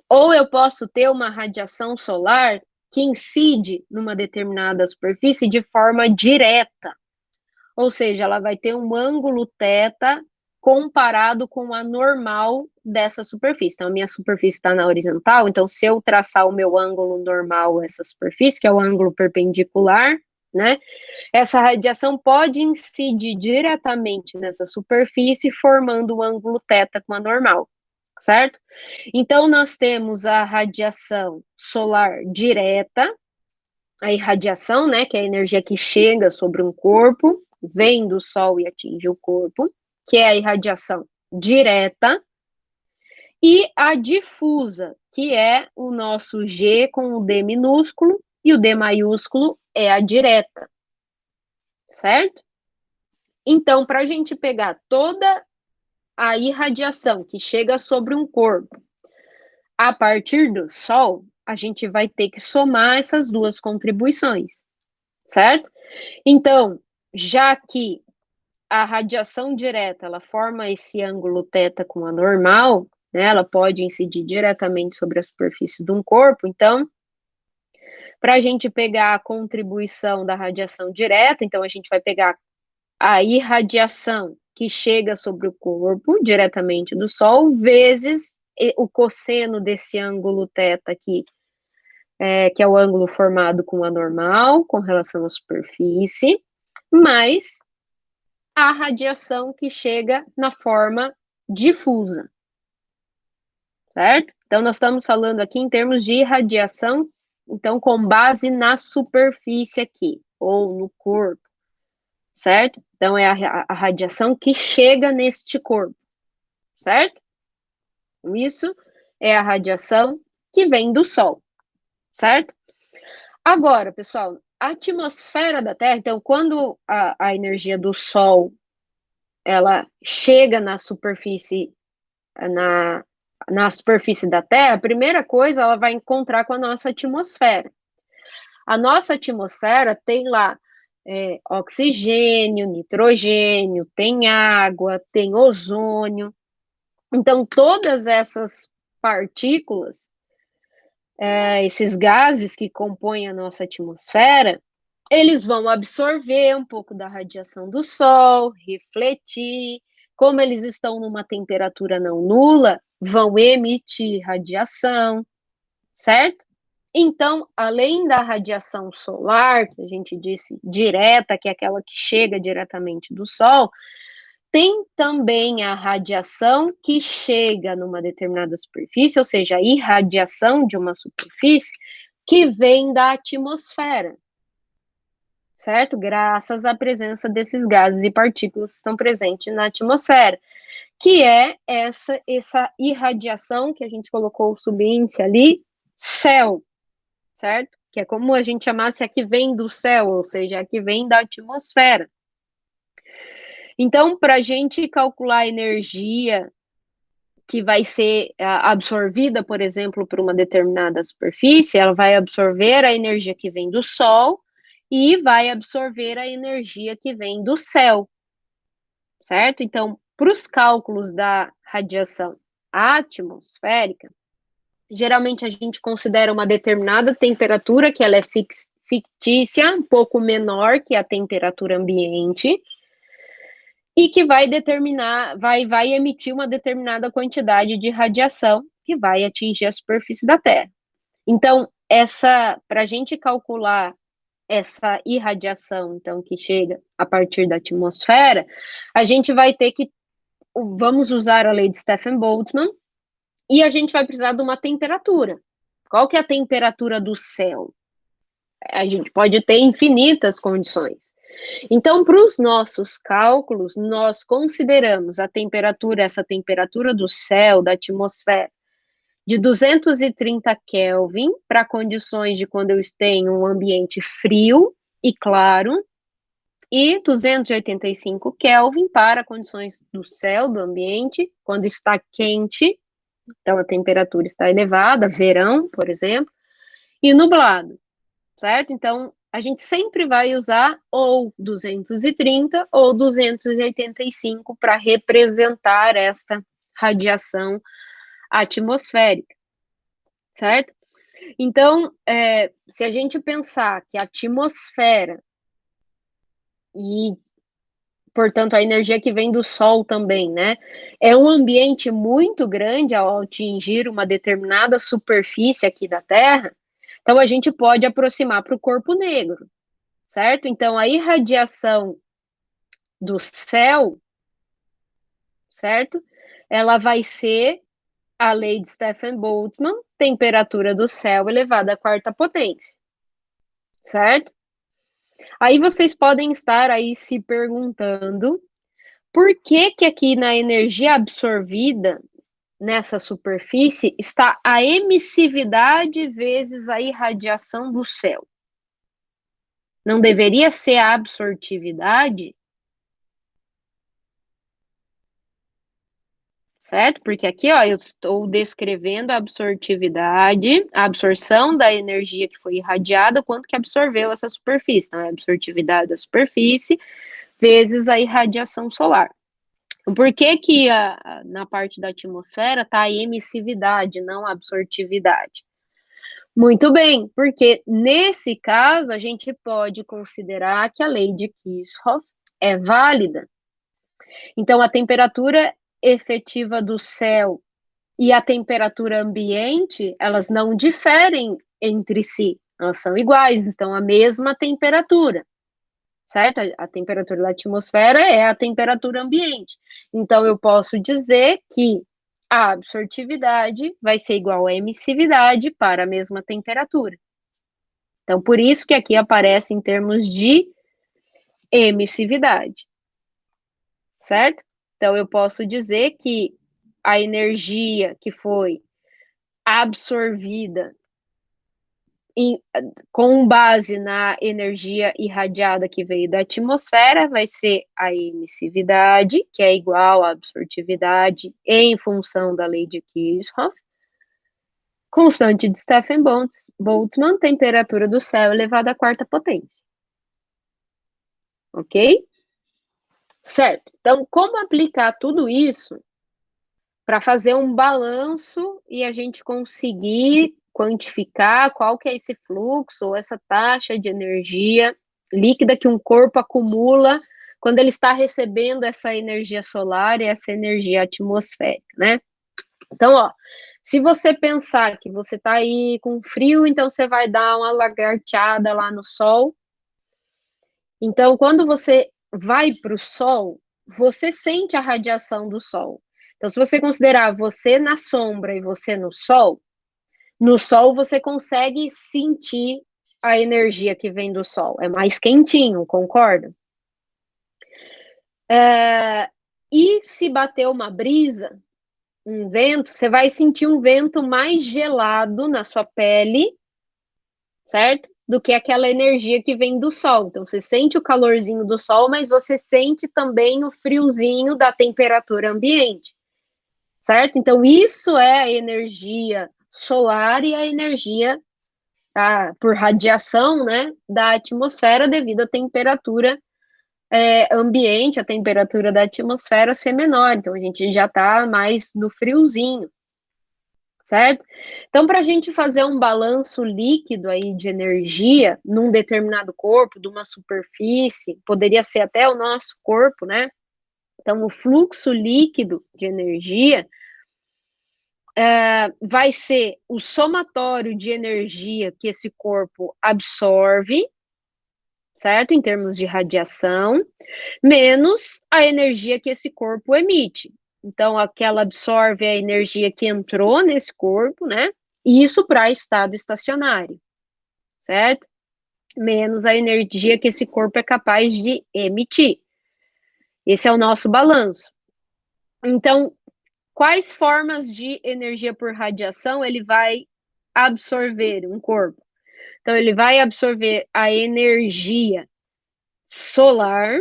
Ou eu posso ter uma radiação solar que incide numa determinada superfície de forma direta. Ou seja, ela vai ter um ângulo θ comparado com a normal dessa superfície. Então, a minha superfície está na horizontal, então se eu traçar o meu ângulo normal essa superfície, que é o ângulo perpendicular, né? Essa radiação pode incidir diretamente nessa superfície, formando o ângulo θ com a normal, certo? Então, nós temos a radiação solar direta, a irradiação, né, que é a energia que chega sobre um corpo, vem do Sol e atinge o corpo, que é a irradiação direta, e a difusa, que é o nosso G com o D minúsculo, e o D maiúsculo é a direta, certo? Então, para a gente pegar toda a irradiação que chega sobre um corpo a partir do Sol, a gente vai ter que somar essas duas contribuições, certo? Então, já que a radiação direta, ela forma esse ângulo θ com a normal, né? Ela pode incidir diretamente sobre a superfície de um corpo, então, para a gente pegar a contribuição da radiação direta, então a gente vai pegar a irradiação que chega sobre o corpo, diretamente do Sol, vezes o cosseno desse ângulo θ aqui, que é o ângulo formado com a normal, com relação à superfície, mais a radiação que chega na forma difusa, certo? Então, nós estamos falando aqui em termos de radiação, então, com base na superfície aqui, ou no corpo, certo? Então, é a radiação que chega neste corpo, certo? Isso é a radiação que vem do Sol, certo? Agora, pessoal, a atmosfera da Terra, então, quando a energia do Sol ela chega na superfície, na superfície da Terra, a primeira coisa ela vai encontrar com a nossa atmosfera. A nossa atmosfera tem lá oxigênio, nitrogênio, tem água, tem ozônio. Então, todas essas partículas, esses gases que compõem a nossa atmosfera, eles vão absorver um pouco da radiação do Sol, refletir. Como eles estão numa temperatura não nula, vão emitir radiação, certo? Então, além da radiação solar, que a gente disse direta, que é aquela que chega diretamente do Sol, tem também a radiação que chega numa determinada superfície, ou seja, a irradiação de uma superfície, que vem da atmosfera, certo? Graças à presença desses gases e partículas que estão presentes na atmosfera, que é essa irradiação que a gente colocou o subíndice ali, céu, certo? Que é como a gente chamasse a que vem do céu, ou seja, a que vem da atmosfera. Então, para a gente calcular a energia que vai ser absorvida, por exemplo, por uma determinada superfície, ela vai absorver a energia que vem do Sol e vai absorver a energia que vem do céu, certo? Então, para os cálculos da radiação atmosférica, geralmente a gente considera uma determinada temperatura, que ela é fictícia, um pouco menor que a temperatura ambiente, e que vai determinar, vai emitir uma determinada quantidade de radiação que vai atingir a superfície da Terra. Então, para a gente calcular essa irradiação, então, que chega a partir da atmosfera, a gente vai ter que, vamos usar a lei de Stefan-Boltzmann, e a gente vai precisar de uma temperatura. Qual que é a temperatura do céu? A gente pode ter infinitas condições. Então, para os nossos cálculos, nós consideramos essa temperatura do céu, da atmosfera, de 230 Kelvin para condições de quando eu tenho um ambiente frio e claro, e 285 Kelvin para condições do céu, do ambiente, quando está quente, então a temperatura está elevada, verão, por exemplo, e nublado, certo? Então, a gente sempre vai usar ou 230 ou 285 para representar esta radiação atmosférica, certo? Então, se a gente pensar que a atmosfera e, portanto, a energia que vem do Sol também, né, é um ambiente muito grande ao atingir uma determinada superfície aqui da Terra, então a gente pode aproximar para o corpo negro, certo? Então, a irradiação do céu, certo? Ela vai ser a lei de Stefan-Boltzmann, temperatura do céu elevada à quarta potência, certo? Aí vocês podem estar aí se perguntando por que que aqui na energia absorvida nessa superfície está a emissividade vezes a irradiação do céu. Não deveria ser a absortividade? Certo? Porque aqui, ó, eu estou descrevendo a absortividade, a absorção da energia que foi irradiada, quanto que absorveu essa superfície. Então, é a absortividade da superfície vezes a irradiação solar. Por que que na parte da atmosfera está a emissividade, não a absortividade? Muito bem, porque nesse caso a gente pode considerar que a lei de Kirchhoff é válida. Então, a temperatura efetiva do céu e a temperatura ambiente, elas não diferem entre si, elas são iguais, estão a mesma temperatura, certo? A temperatura da atmosfera é a temperatura ambiente. Então, eu posso dizer que a absortividade vai ser igual à emissividade para a mesma temperatura. Então, por isso que aqui aparece em termos de emissividade, certo? Então, eu posso dizer que a energia que foi absorvida com base na energia irradiada que veio da atmosfera, vai ser a emissividade, que é igual à absortividade em função da lei de Kirchhoff. Constante de Stephen Boltzmann, temperatura do céu elevada à quarta potência. Ok? Certo. Então, como aplicar tudo isso para fazer um balanço e a gente conseguir quantificar qual que é esse fluxo ou essa taxa de energia líquida que um corpo acumula quando ele está recebendo essa energia solar e essa energia atmosférica, né? Então, ó, se você pensar que você está aí com frio, então você vai dar uma lagarteada lá no sol. Então, quando você vai para o sol, você sente a radiação do sol. Então, se você considerar você na sombra e você no sol você consegue sentir a energia que vem do sol. É mais quentinho, concorda? E se bater uma brisa, um vento, você vai sentir um vento mais gelado na sua pele, certo? Do que aquela energia que vem do sol. Então, você sente o calorzinho do sol, mas você sente também o friozinho da temperatura ambiente, certo? Então, isso é a energia solar e a energia por radiação, né, da atmosfera devido à temperatura ambiente, a temperatura da atmosfera ser menor. Então, a gente já está mais no friozinho, certo? Então, para a gente fazer um balanço líquido aí de energia num determinado corpo, de uma superfície, poderia ser até o nosso corpo, né? Então, o fluxo líquido de energia vai ser o somatório de energia que esse corpo absorve, certo? Em termos de radiação, menos a energia que esse corpo emite. Então, aquela absorve a energia que entrou nesse corpo, né? Isso para estado estacionário, certo? Menos a energia que esse corpo é capaz de emitir. Esse é o nosso balanço. Então, quais formas de energia por radiação ele vai absorver um corpo? Então, ele vai absorver a energia solar,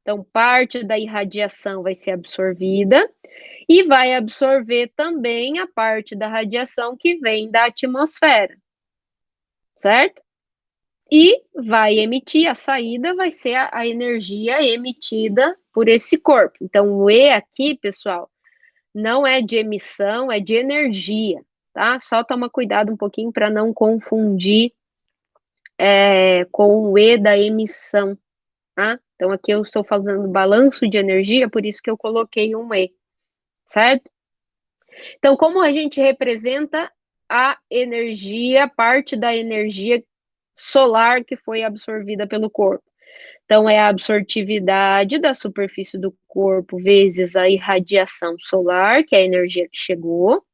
então parte da irradiação vai ser absorvida, e vai absorver também a parte da radiação que vem da atmosfera, certo? E vai emitir, a saída vai ser a energia emitida por esse corpo. Então, o E aqui, pessoal, não é de emissão, é de energia, tá? Só toma cuidado um pouquinho para não confundir com o E da emissão, tá? Então, aqui eu estou fazendo balanço de energia, por isso que eu coloquei um E, certo? Então, como a gente representa a energia, parte da energia solar que foi absorvida pelo corpo? Então, é a absortividade da superfície do corpo vezes a irradiação solar, que é a energia que chegou.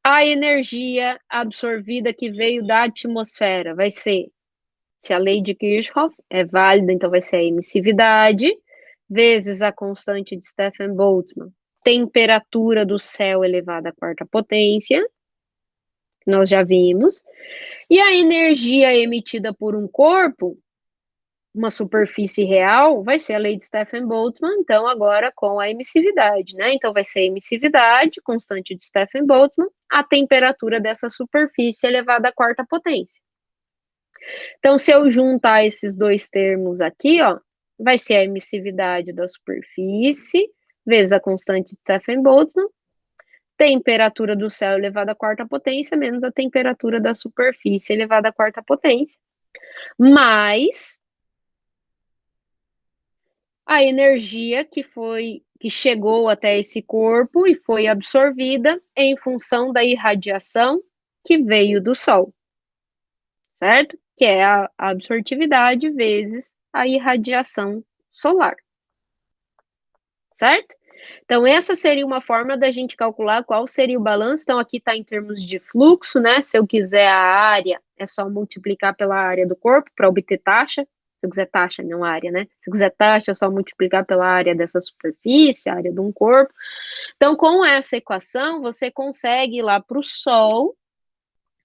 A energia absorvida que veio da atmosfera vai ser, se a lei de Kirchhoff é válida, então vai ser a emissividade, vezes a constante de Stephen Boltzmann, temperatura do céu elevada à quarta potência, que nós já vimos, e a energia emitida por um corpo, uma superfície real, vai ser a lei de Stefan-Boltzmann, então agora com a emissividade, né? Então vai ser a emissividade, constante de Stefan-Boltzmann, a temperatura dessa superfície elevada à quarta potência. Então, se eu juntar esses dois termos aqui, ó, vai ser a emissividade da superfície vezes a constante de Stefan-Boltzmann, temperatura do céu elevada à quarta potência menos a temperatura da superfície elevada à quarta potência, mais a energia que chegou até esse corpo e foi absorvida em função da irradiação que veio do Sol, certo? Que é a absortividade vezes a irradiação solar, certo? Então, essa seria uma forma da gente calcular qual seria o balanço. Então, aqui está em termos de fluxo, né? Se eu quiser a área, é só multiplicar pela área do corpo para obter taxa. Se eu quiser taxa, não área, né? Se eu quiser taxa, é só multiplicar pela área dessa superfície, a área de um corpo. Então, com essa equação, você consegue ir lá para o Sol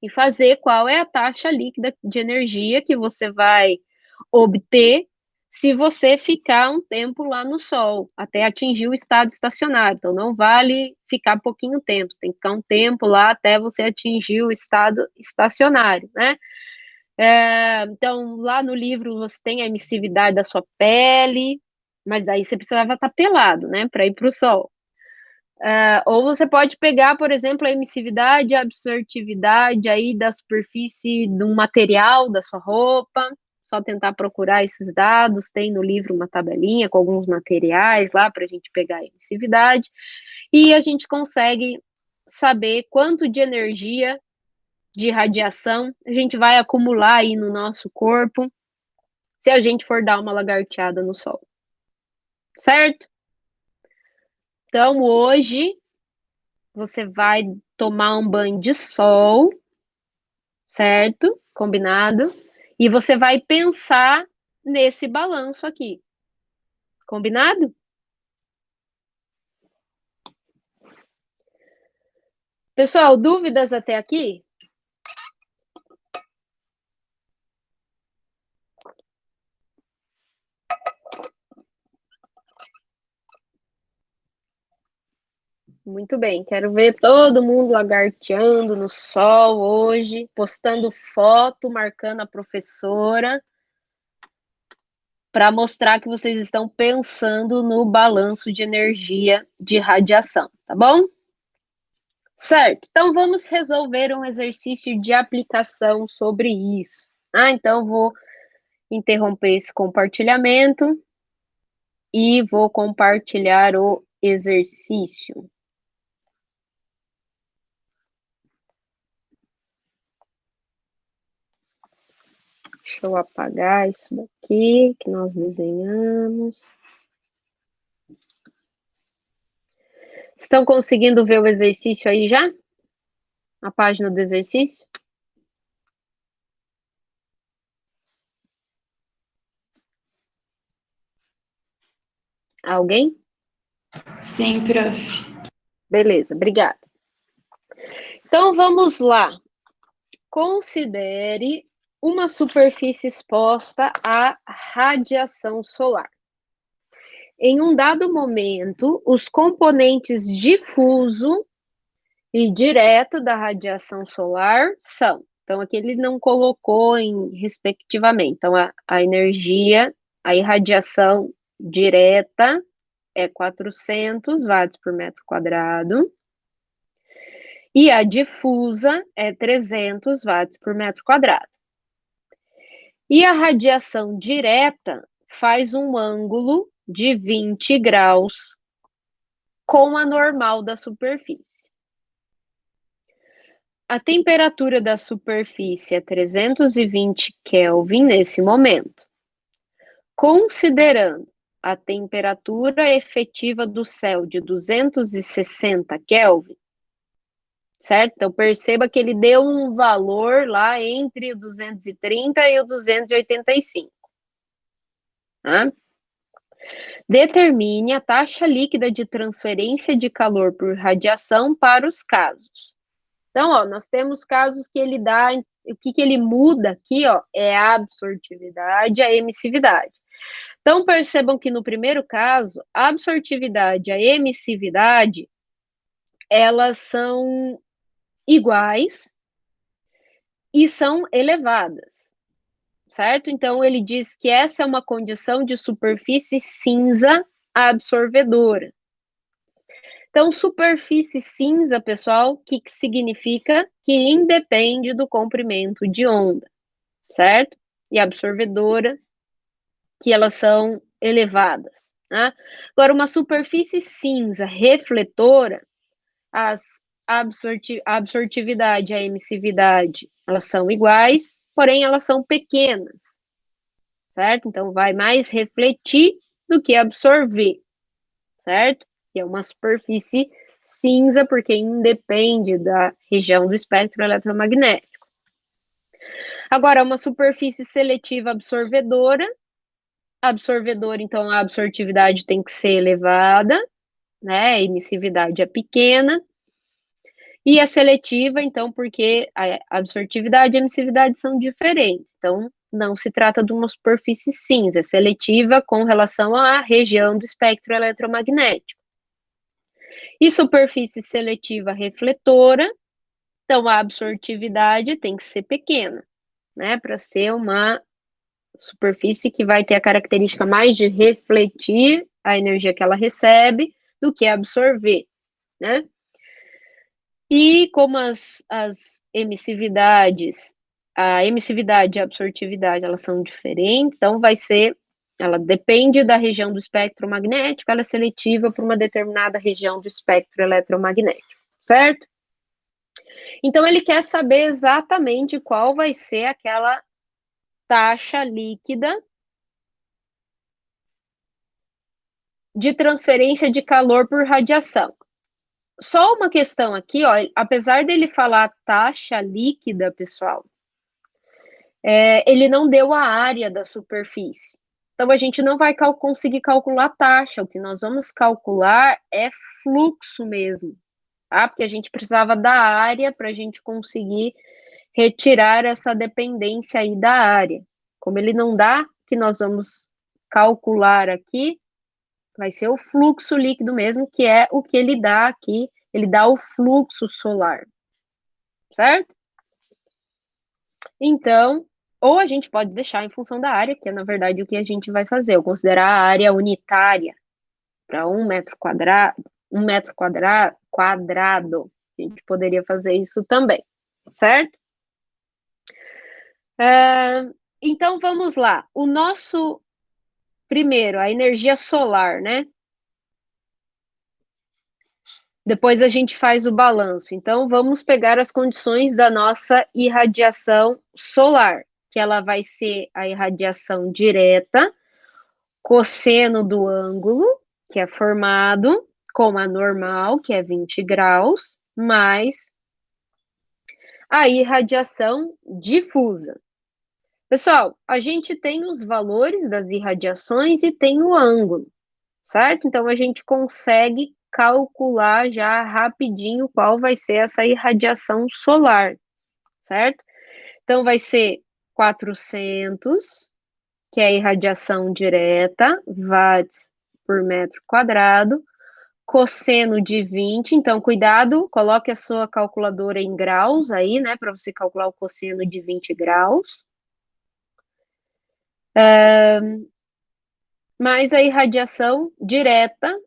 e fazer qual é a taxa líquida de energia que você vai obter se você ficar um tempo lá no Sol, até atingir o estado estacionário. Então, não vale ficar pouquinho tempo, você tem que ficar um tempo lá até você atingir o estado estacionário, né? Então, lá no livro você tem a emissividade da sua pele, mas daí você precisava estar pelado, né, para ir para o Sol. Ou você pode pegar, por exemplo, a emissividade e a absortividade aí da superfície de um material da sua roupa, só tentar procurar esses dados, tem no livro uma tabelinha com alguns materiais lá para a gente pegar a emissividade, e a gente consegue saber quanto de energia, de radiação, a gente vai acumular aí no nosso corpo, se a gente for dar uma lagarteada no Sol, certo? Então, hoje, você vai tomar um banho de sol, certo? Combinado? E você vai pensar nesse balanço aqui. Combinado? Pessoal, dúvidas até aqui? Muito bem, quero ver todo mundo lagarteando no sol hoje, postando foto, marcando a professora, para mostrar que vocês estão pensando no balanço de energia de radiação, tá bom? Certo, então vamos resolver um exercício de aplicação sobre isso. Então vou interromper esse compartilhamento e vou compartilhar o exercício. Deixa eu apagar isso daqui que nós desenhamos. Estão conseguindo ver o exercício aí já? A página do exercício? Alguém? Sim, prof. Beleza, obrigada. Então, vamos lá. Considere uma superfície exposta à radiação solar. Em um dado momento, os componentes difuso e direto da radiação solar são. Então, aqui ele não colocou em respectivamente. Então, a energia, a irradiação direta é 400 watts por metro quadrado. E a difusa é 300 watts por metro quadrado. E a radiação direta faz um ângulo de 20 graus com a normal da superfície. A temperatura da superfície é 320 Kelvin nesse momento. Considerando a temperatura efetiva do céu de 260 Kelvin, certo? Então, perceba que ele deu um valor lá entre o 230 e o 285. Tá? Determine a taxa líquida de transferência de calor por radiação para os casos. Então, ó, nós temos casos que ele dá, o que ele muda aqui, ó, é a absortividade e a emissividade. Então, percebam que no primeiro caso, a absortividade e a emissividade, elas são iguais e são elevadas, certo? Então, ele diz que essa é uma condição de superfície cinza absorvedora. Então, superfície cinza, pessoal, o que significa? Que independe do comprimento de onda, certo? E absorvedora, que elas são elevadas, né? Agora, uma superfície cinza refletora, a absortividade e a emissividade, elas são iguais, porém elas são pequenas, certo? Então, vai mais refletir do que absorver, certo? Que é uma superfície cinza, porque independe da região do espectro eletromagnético. Agora, uma superfície seletiva absorvedora, então a absortividade tem que ser elevada, né? A emissividade é pequena. E a seletiva, então, porque a absortividade e a emissividade são diferentes. Então, não se trata de uma superfície cinza, é seletiva com relação à região do espectro eletromagnético. E superfície seletiva refletora, então a absortividade tem que ser pequena, né? Para ser uma superfície que vai ter a característica mais de refletir a energia que ela recebe do que absorver, né? E como as emissividades, a emissividade e a absortividade, elas são diferentes, então vai ser, ela depende da região do espectro magnético, ela é seletiva para uma determinada região do espectro eletromagnético, certo? Então ele quer saber exatamente qual vai ser aquela taxa líquida de transferência de calor por radiação. Só uma questão aqui, ó, apesar dele falar taxa líquida, pessoal, ele não deu a área da superfície. Então, a gente não vai conseguir calcular a taxa. O que nós vamos calcular é fluxo mesmo, tá? Porque a gente precisava da área para a gente conseguir retirar essa dependência aí da área. Como ele não dá, o que nós vamos calcular aqui vai ser o fluxo líquido mesmo, que é o que ele dá aqui. Ele dá o fluxo solar, certo? Então, ou a gente pode deixar em função da área, que é na verdade o que a gente vai fazer, eu considerar a área unitária para 1 metro quadrado, quadrado. A gente poderia fazer isso também, certo? Então vamos lá. O nosso primeiro, a energia solar, né? Depois a gente faz o balanço. Então vamos pegar as condições da nossa irradiação solar, que ela vai ser a irradiação direta, cosseno do ângulo, que é formado com a normal, que é 20 graus, mais a irradiação difusa. Pessoal, a gente tem os valores das irradiações e tem o ângulo, certo? Então a gente consegue calcular já rapidinho qual vai ser essa irradiação solar, certo? Então vai ser 400, que é a irradiação direta, watts por metro quadrado, cosseno de 20, então cuidado, coloque a sua calculadora em graus aí, né, para você calcular o cosseno de 20 graus. Mais a irradiação direta,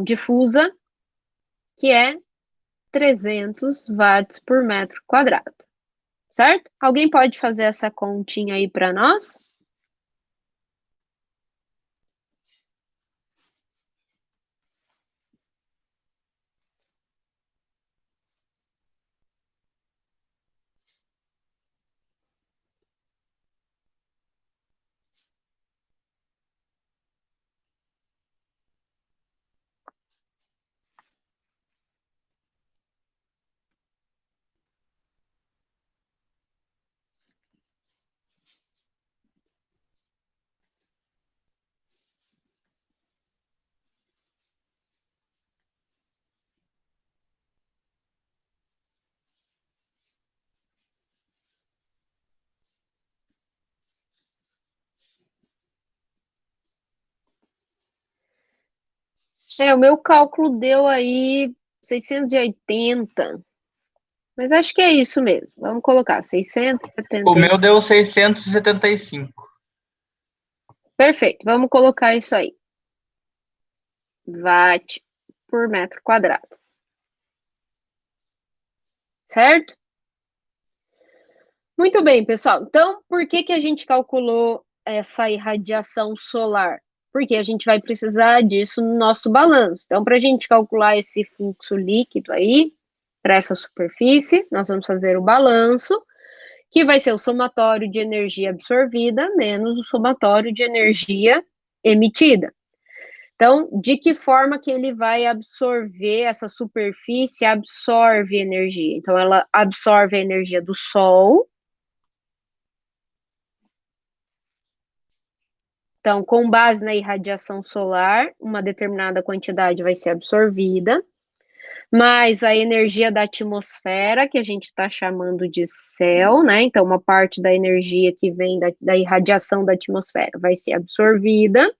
difusa, que é 300 watts por metro quadrado, certo? Alguém pode fazer essa continha aí para nós? O meu cálculo deu aí 680. Mas acho que é isso mesmo. Vamos colocar 670. O meu deu 675. Perfeito, vamos colocar isso aí. Watt por metro quadrado. Certo? Muito bem, pessoal. Então, por que que a gente calculou essa irradiação solar? Porque a gente vai precisar disso no nosso balanço. Então, para a gente calcular esse fluxo líquido aí, para essa superfície, nós vamos fazer o balanço, que vai ser o somatório de energia absorvida menos o somatório de energia emitida. Então, de que forma que ele vai absorver, essa superfície absorve energia? Então, ela absorve a energia do Sol. Então, com base na irradiação solar, uma determinada quantidade vai ser absorvida, mais a energia da atmosfera, que a gente está chamando de céu, né? Então, uma parte da energia que vem da irradiação da atmosfera vai ser absorvida,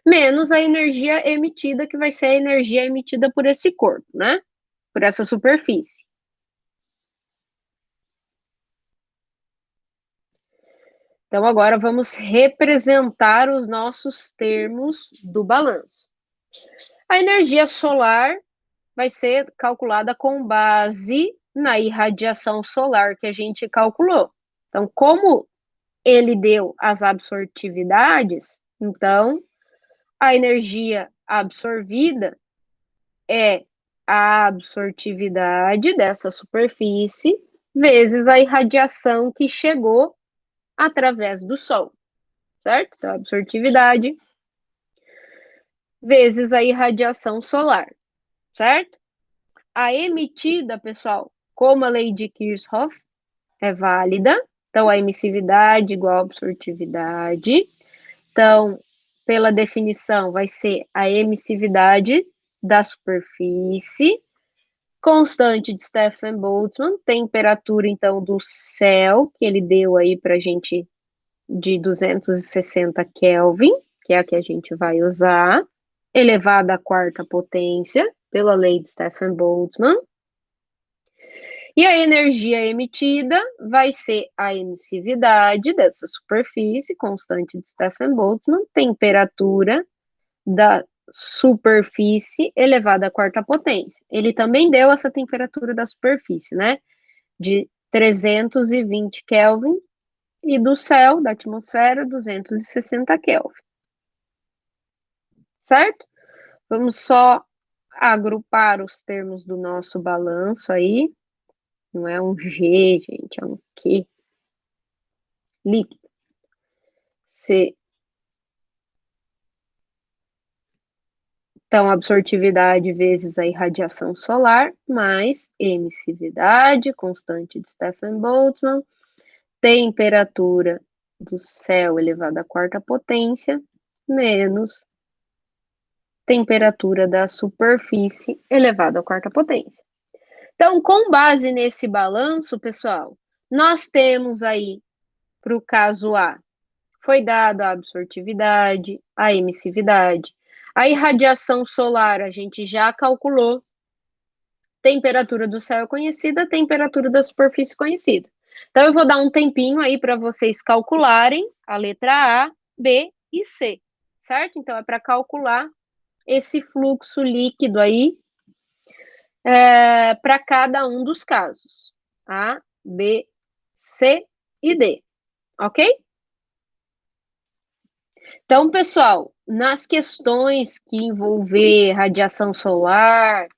menos a energia emitida, que vai ser a energia emitida por esse corpo, né? Por essa superfície. Então, agora vamos representar os nossos termos do balanço. A energia solar vai ser calculada com base na irradiação solar que a gente calculou. Então, como ele deu as absortividades, então a energia absorvida é a absortividade dessa superfície vezes a irradiação que chegou através do Sol, certo? Então, a absortividade vezes a irradiação solar, certo? A emitida, pessoal, como a lei de Kirchhoff é válida, então a emissividade igual a absortividade. Então, pela definição, vai ser a emissividade da superfície, constante de Stefan Boltzmann, temperatura, então, do céu, que ele deu aí para a gente de 260 Kelvin, que é a que a gente vai usar, elevada à quarta potência, pela lei de Stefan Boltzmann. E a energia emitida vai ser a emissividade dessa superfície, constante de Stefan Boltzmann, temperatura da superfície elevada à quarta potência. Ele também deu essa temperatura da superfície, né? De 320 Kelvin e do céu, da atmosfera, 260 Kelvin. Certo? Vamos só agrupar os termos do nosso balanço aí. Não é um G, gente, é um Q. Líquido. C. Então, absortividade vezes a irradiação solar, mais emissividade, constante de Stefan Boltzmann, temperatura do céu elevada à quarta potência, menos temperatura da superfície elevada à quarta potência. Então, com base nesse balanço, pessoal, nós temos aí, para o caso A, foi dado a absortividade, a emissividade, a irradiação solar, a gente já calculou, temperatura do céu conhecida, temperatura da superfície conhecida. Então, eu vou dar um tempinho aí para vocês calcularem a letra A, B e C, certo? Então, é para calcular esse fluxo líquido aí para cada um dos casos. A, B, C e D, ok? Então, pessoal, nas questões que envolver radiação solar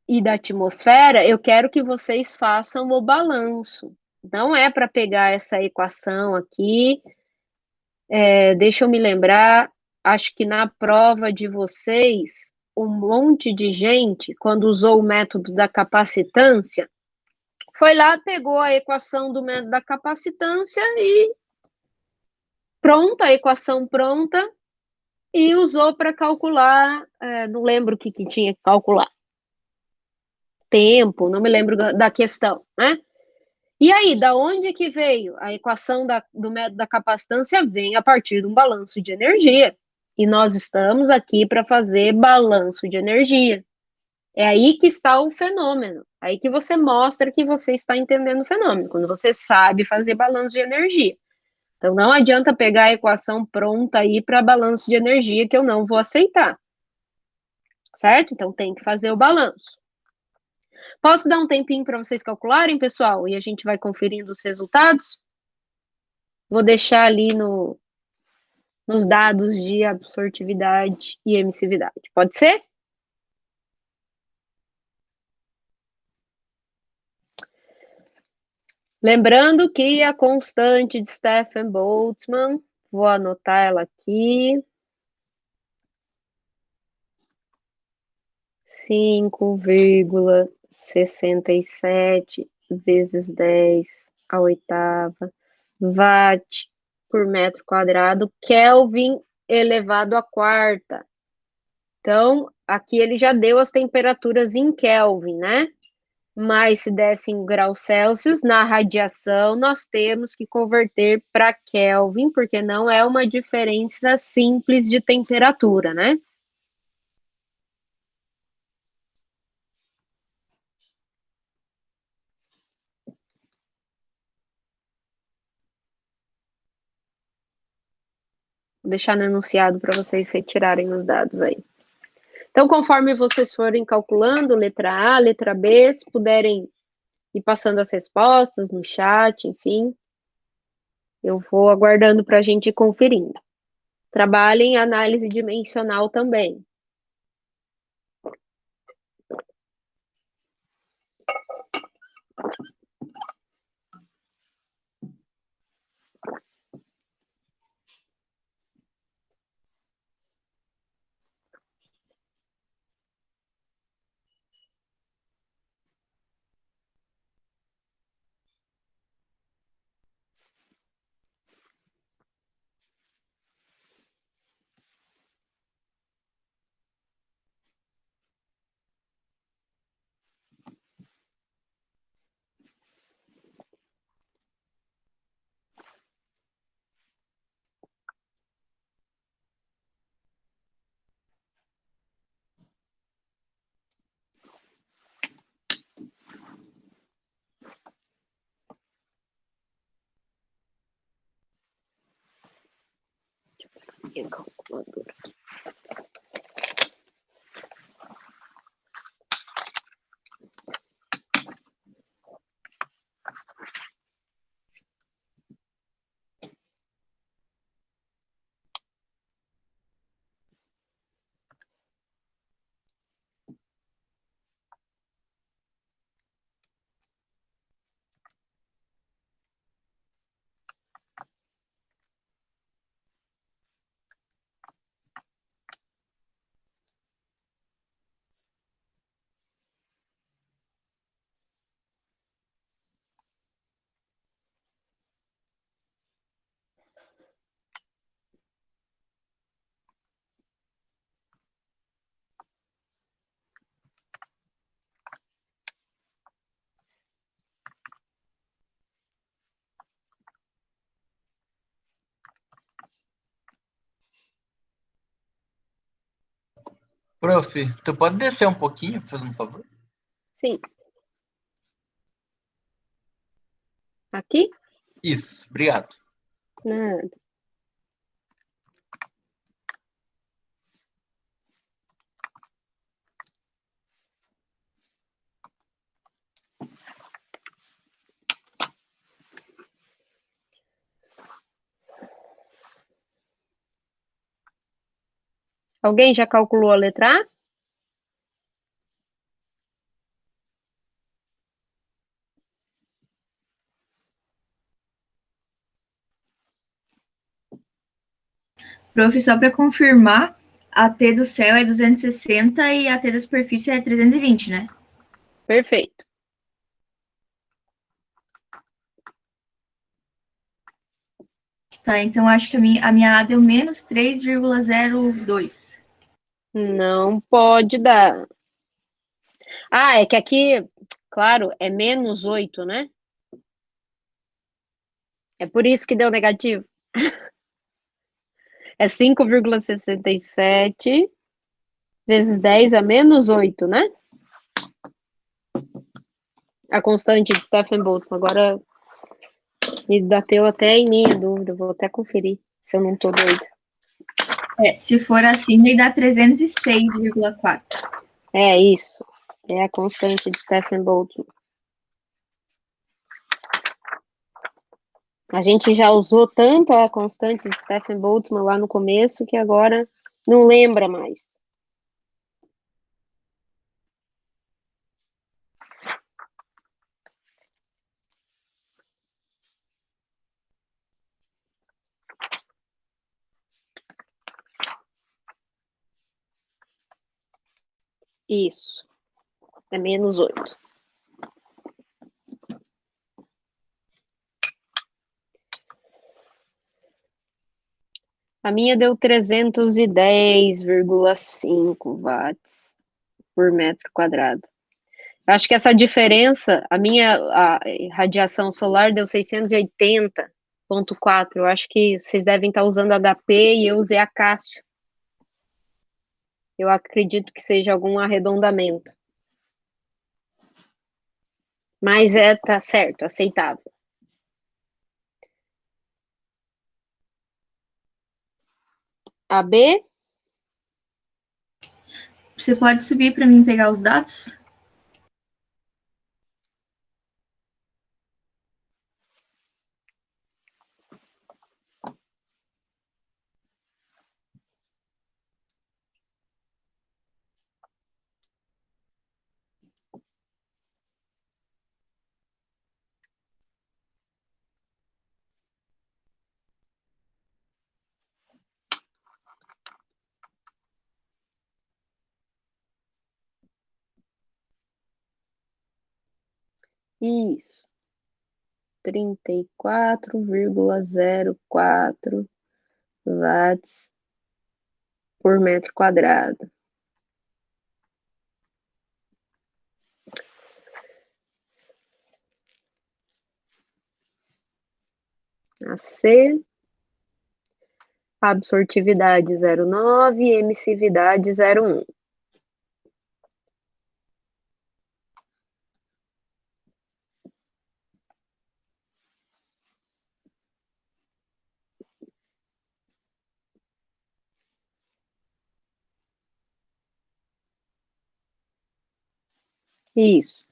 e da atmosfera, eu quero que vocês façam o balanço. Não é para pegar essa equação aqui. Deixa eu me lembrar, acho que na prova de vocês, um monte de gente, quando usou o método da capacitância, foi lá, pegou a equação do método da capacitância e pronta, a equação pronta, e usou para calcular, não lembro o que tinha que calcular. Tempo, não me lembro da questão, né? E aí, da onde que veio? A equação do método da capacitância vem a partir de um balanço de energia. E nós estamos aqui para fazer balanço de energia. É aí que está o fenômeno. Aí que você mostra que você está entendendo o fenômeno, quando você sabe fazer balanço de energia. Então, não adianta pegar a equação pronta aí para balanço de energia, que eu não vou aceitar. Certo? Então, tem que fazer o balanço. Posso dar um tempinho para vocês calcularem, pessoal? E a gente vai conferindo os resultados? Vou deixar ali nos dados de absortividade e emissividade. Pode ser? Lembrando que a constante de Stefan Boltzmann, vou anotar ela aqui, 5,67 vezes 10 à oitava watt por metro quadrado, Kelvin elevado à quarta. Então, aqui ele já deu as temperaturas em Kelvin, né? Mas se desse em graus Celsius, na radiação, nós temos que converter para Kelvin, porque não é uma diferença simples de temperatura, né? Vou deixar no enunciado para vocês retirarem os dados aí. Então, conforme vocês forem calculando, letra A, letra B, se puderem ir passando as respostas no chat, enfim, eu vou aguardando para a gente ir conferindo. Trabalhem análise dimensional também. Calculadora. Prof, tu pode descer um pouquinho, faz um favor? Sim. Aqui? Isso, obrigado. Nada. Alguém já calculou a letra A? Prof, só para confirmar, a T do céu é 260 e a T da superfície é 320, né? Perfeito. Tá, então acho que a minha A deu menos 3,02. Não pode dar. Ah, é que aqui, claro, é menos 8, né? É por isso que deu negativo. É 5,67 vezes 10 a menos 8, né? A constante de Stephen Boltzmann. Agora me bateu até em minha dúvida. Vou até conferir se eu não tô doida. Se for assim, daí dá 306,4. É isso. É a constante de Stephen Boltzmann. A gente já usou tanto a constante de Stephen Boltzmann lá no começo que agora não lembra mais. Isso. É menos 8. A minha deu 310,5 watts por metro quadrado. Acho que essa diferença, a radiação solar deu 680,4. Eu acho que vocês devem estar usando HP e eu usei a Cássio. Eu acredito que seja algum arredondamento. Mas tá certo, aceitável. A B? Você pode subir para mim pegar os dados? Isso. 34,04 watts por metro quadrado. A C, absortividade 0,9, emissividade 0,1. Isso.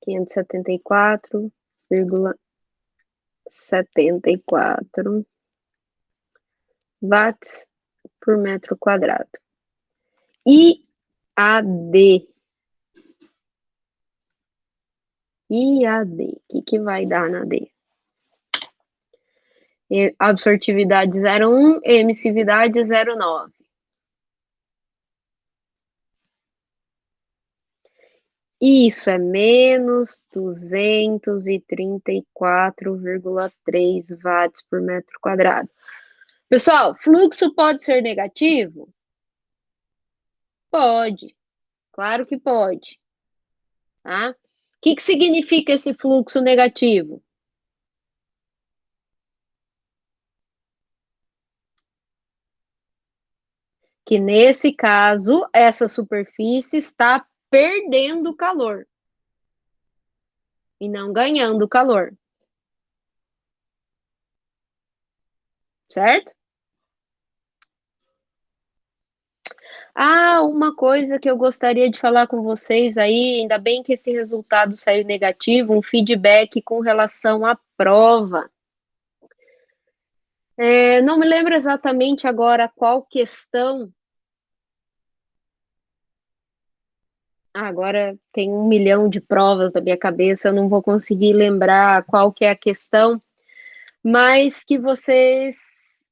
574,74 watts por metro quadrado. E a D? O que vai dar na D? Absortividade 0,1, emissividade 0,9. Isso é menos 234,3 watts por metro quadrado. Pessoal, fluxo pode ser negativo? Pode, claro que pode. Tá? O que significa esse fluxo negativo? Que nesse caso, essa superfície está perdendo calor e não ganhando calor. Certo? Ah, uma coisa que eu gostaria de falar com vocês aí, ainda bem que esse resultado saiu negativo, um feedback com relação à prova. Não me lembro exatamente agora qual questão. Agora tem 1 milhão de provas na minha cabeça, eu não vou conseguir lembrar qual que é a questão, mas que vocês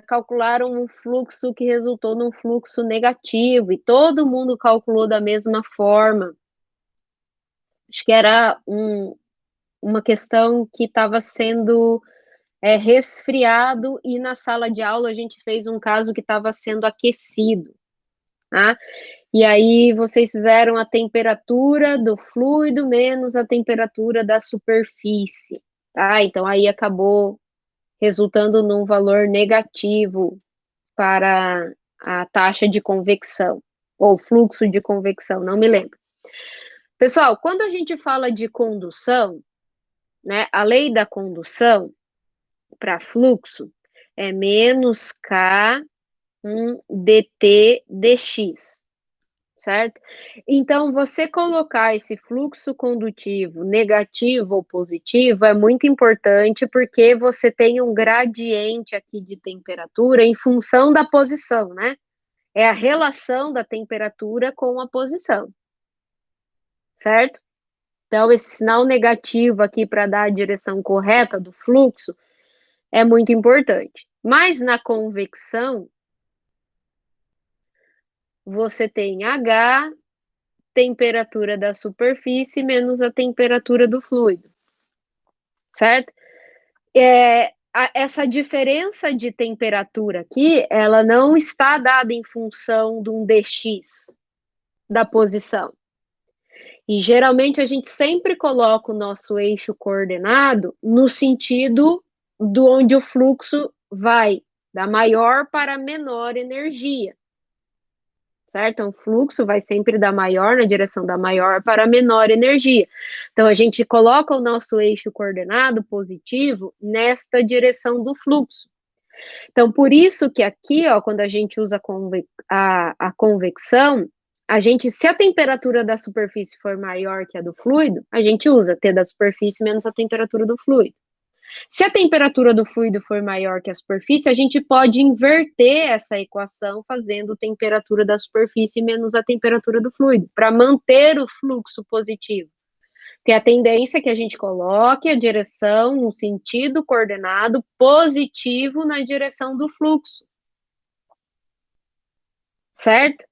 calcularam um fluxo que resultou num fluxo negativo, e todo mundo calculou da mesma forma. Acho que era uma questão que estava sendo resfriado, e na sala de aula a gente fez um caso que estava sendo aquecido, tá? E aí vocês fizeram a temperatura do fluido menos a temperatura da superfície. tá? Então, aí acabou resultando num valor negativo para a taxa de convecção, ou fluxo de convecção, não me lembro. Pessoal, quando a gente fala de condução, né, a lei da condução para fluxo é menos K dt dx, certo? Então, você colocar esse fluxo condutivo negativo ou positivo é muito importante porque você tem um gradiente aqui de temperatura em função da posição, né? É a relação da temperatura com a posição, certo? Então, esse sinal negativo aqui para dar a direção correta do fluxo é muito importante. Mas na convecção, você tem H, temperatura da superfície, menos a temperatura do fluido, certo? Essa diferença de temperatura aqui, ela não está dada em função de um dx da posição. E geralmente a gente sempre coloca o nosso eixo coordenado no sentido do onde o fluxo vai, da maior para menor energia, certo? Então, o fluxo vai sempre da maior, na direção da maior para a menor energia. Então, a gente coloca o nosso eixo coordenado positivo nesta direção do fluxo. Então, por isso que aqui, ó, quando a gente usa a convecção, a gente, se a temperatura da superfície for maior que a do fluido, a gente usa T da superfície menos a temperatura do fluido. Se a temperatura do fluido for maior que a superfície, a gente pode inverter essa equação fazendo temperatura da superfície menos a temperatura do fluido, para manter o fluxo positivo. Porque a tendência é que a gente coloque a direção no sentido coordenado positivo na direção do fluxo. Certo?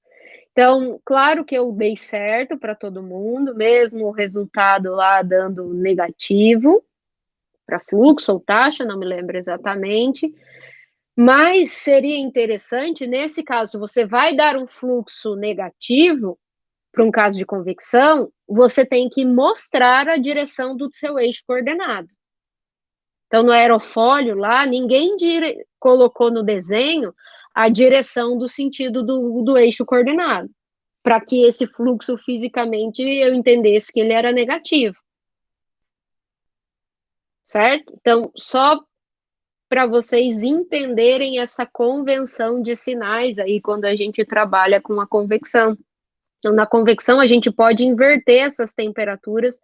Então, claro que eu dei certo para todo mundo, mesmo o resultado lá dando negativo para fluxo ou taxa, não me lembro exatamente, mas seria interessante, nesse caso, você vai dar um fluxo negativo para um caso de convecção, você tem que mostrar a direção do seu eixo coordenado. Então, no aerofólio lá, ninguém colocou no desenho a direção do sentido do eixo coordenado, para que esse fluxo fisicamente eu entendesse que ele era negativo. Certo? Então, só para vocês entenderem essa convenção de sinais aí quando a gente trabalha com a convecção. Então, na convecção, a gente pode inverter essas temperaturas,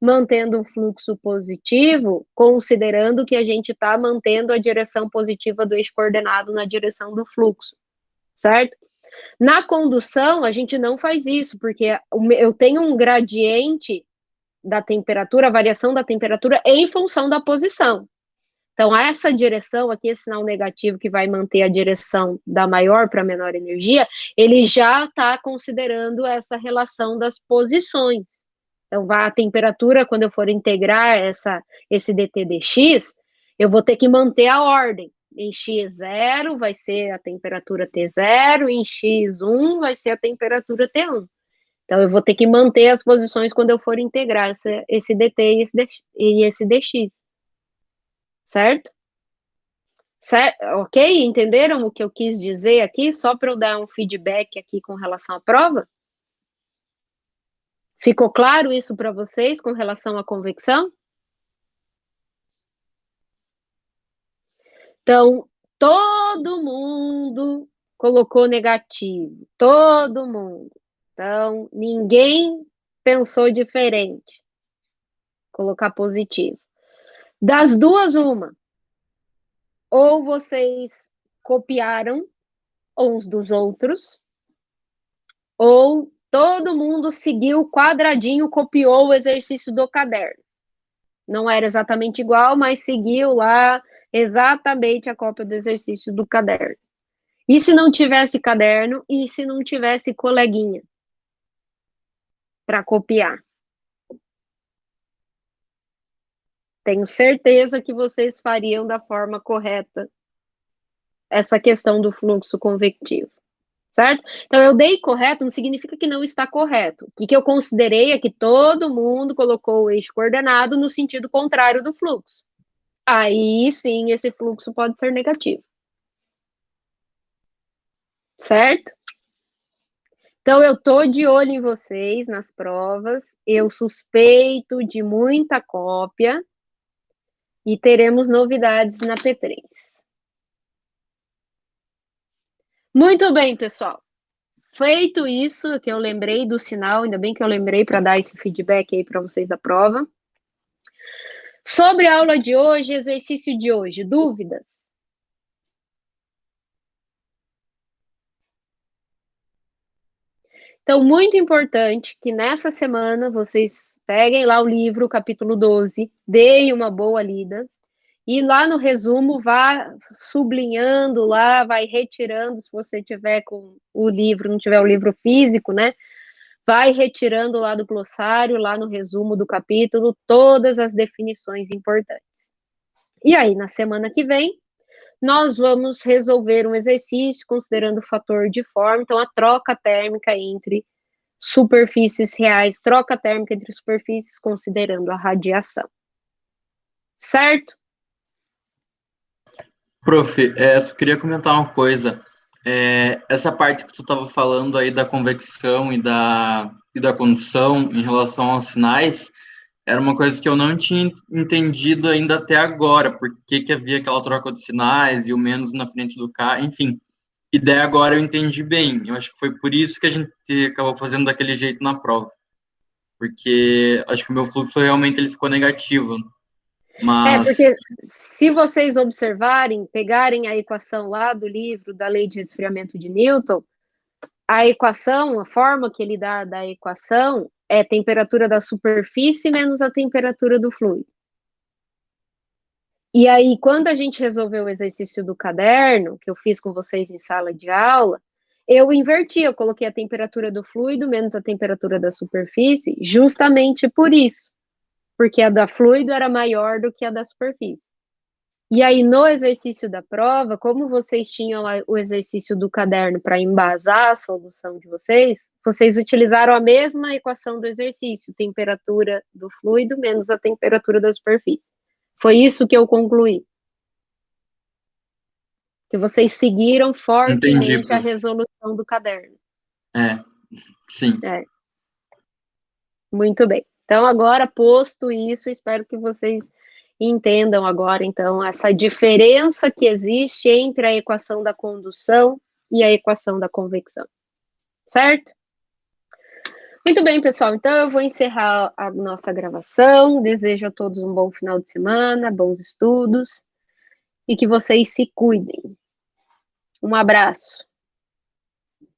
mantendo um fluxo positivo, considerando que a gente está mantendo a direção positiva do eixo coordenado na direção do fluxo, certo? Na condução, a gente não faz isso, porque eu tenho um gradiente da temperatura, a variação da temperatura em função da posição. Então, essa direção aqui, esse sinal negativo que vai manter a direção da maior para a menor energia, ele já está considerando essa relação das posições. Então, a temperatura, quando eu for integrar esse dt dx, eu vou ter que manter a ordem. Em x0 vai ser a temperatura T0, em x1 vai ser a temperatura T1. Então, eu vou ter que manter as posições quando eu for integrar esse dt e esse dx. Certo? Certo? Ok? Entenderam o que eu quis dizer aqui? Só para eu dar um feedback aqui com relação à prova? Ficou claro isso para vocês com relação à convecção? Então, todo mundo colocou negativo. Todo mundo. Então, ninguém pensou diferente. Colocar positivo. Das duas, uma. Ou vocês copiaram uns dos outros, ou todo mundo seguiu o quadradinho, copiou o exercício do caderno. Não era exatamente igual, mas seguiu lá exatamente a cópia do exercício do caderno. E se não tivesse caderno, e se não tivesse coleguinha para copiar? Tenho certeza que vocês fariam da forma correta essa questão do fluxo convectivo. certo? Então, eu dei correto não significa que não está correto. O que eu considerei é que todo mundo colocou o eixo coordenado no sentido contrário do fluxo. Aí, sim, esse fluxo pode ser negativo. Certo? Então, eu tô de olho em vocês nas provas, eu suspeito de muita cópia e teremos novidades na P3. Muito bem, pessoal. Feito isso, que eu lembrei do sinal, ainda bem que eu lembrei para dar esse feedback aí para vocês da prova. Sobre a aula de hoje, exercício de hoje, dúvidas? Então, muito importante que nessa semana vocês peguem lá o livro, capítulo 12, deem uma boa lida, e lá no resumo vá sublinhando lá, vai retirando, se você tiver com o livro, não tiver o livro físico, né? Vai retirando lá do glossário, lá no resumo do capítulo, todas as definições importantes. E aí, na semana que vem, nós vamos resolver um exercício considerando o fator de forma, então a troca térmica entre superfícies reais, troca térmica entre superfícies, considerando a radiação. Certo? Prof, só queria comentar uma coisa. Essa parte que tu estava falando aí da convecção e da condução em relação aos sinais, era uma coisa que eu não tinha entendido ainda até agora, por que havia aquela troca de sinais e o menos na frente do K, enfim. E daí agora eu entendi bem. Eu acho que foi por isso que a gente acabou fazendo daquele jeito na prova. Porque acho que o meu fluxo realmente ele ficou negativo. Mas Porque se vocês observarem, pegarem a equação lá do livro da lei de resfriamento de Newton, a equação, a forma que ele dá da equação é a temperatura da superfície menos a temperatura do fluido. E aí, quando a gente resolveu o exercício do caderno, que eu fiz com vocês em sala de aula, eu inverti, eu coloquei a temperatura do fluido menos a temperatura da superfície, justamente por isso, porque a da fluido era maior do que a da superfície. E aí, no exercício da prova, como vocês tinham o exercício do caderno para embasar a solução de vocês, vocês utilizaram a mesma equação do exercício, temperatura do fluido menos a temperatura da superfície. Foi isso que eu concluí. Que vocês seguiram fortemente a resolução do caderno. Sim. Muito bem. Então, agora, posto isso, espero que vocês entendam agora, então, essa diferença que existe entre a equação da condução e a equação da convecção. Certo? Muito bem, pessoal. Então, eu vou encerrar a nossa gravação. Desejo a todos um bom final de semana, bons estudos e que vocês se cuidem. Um abraço.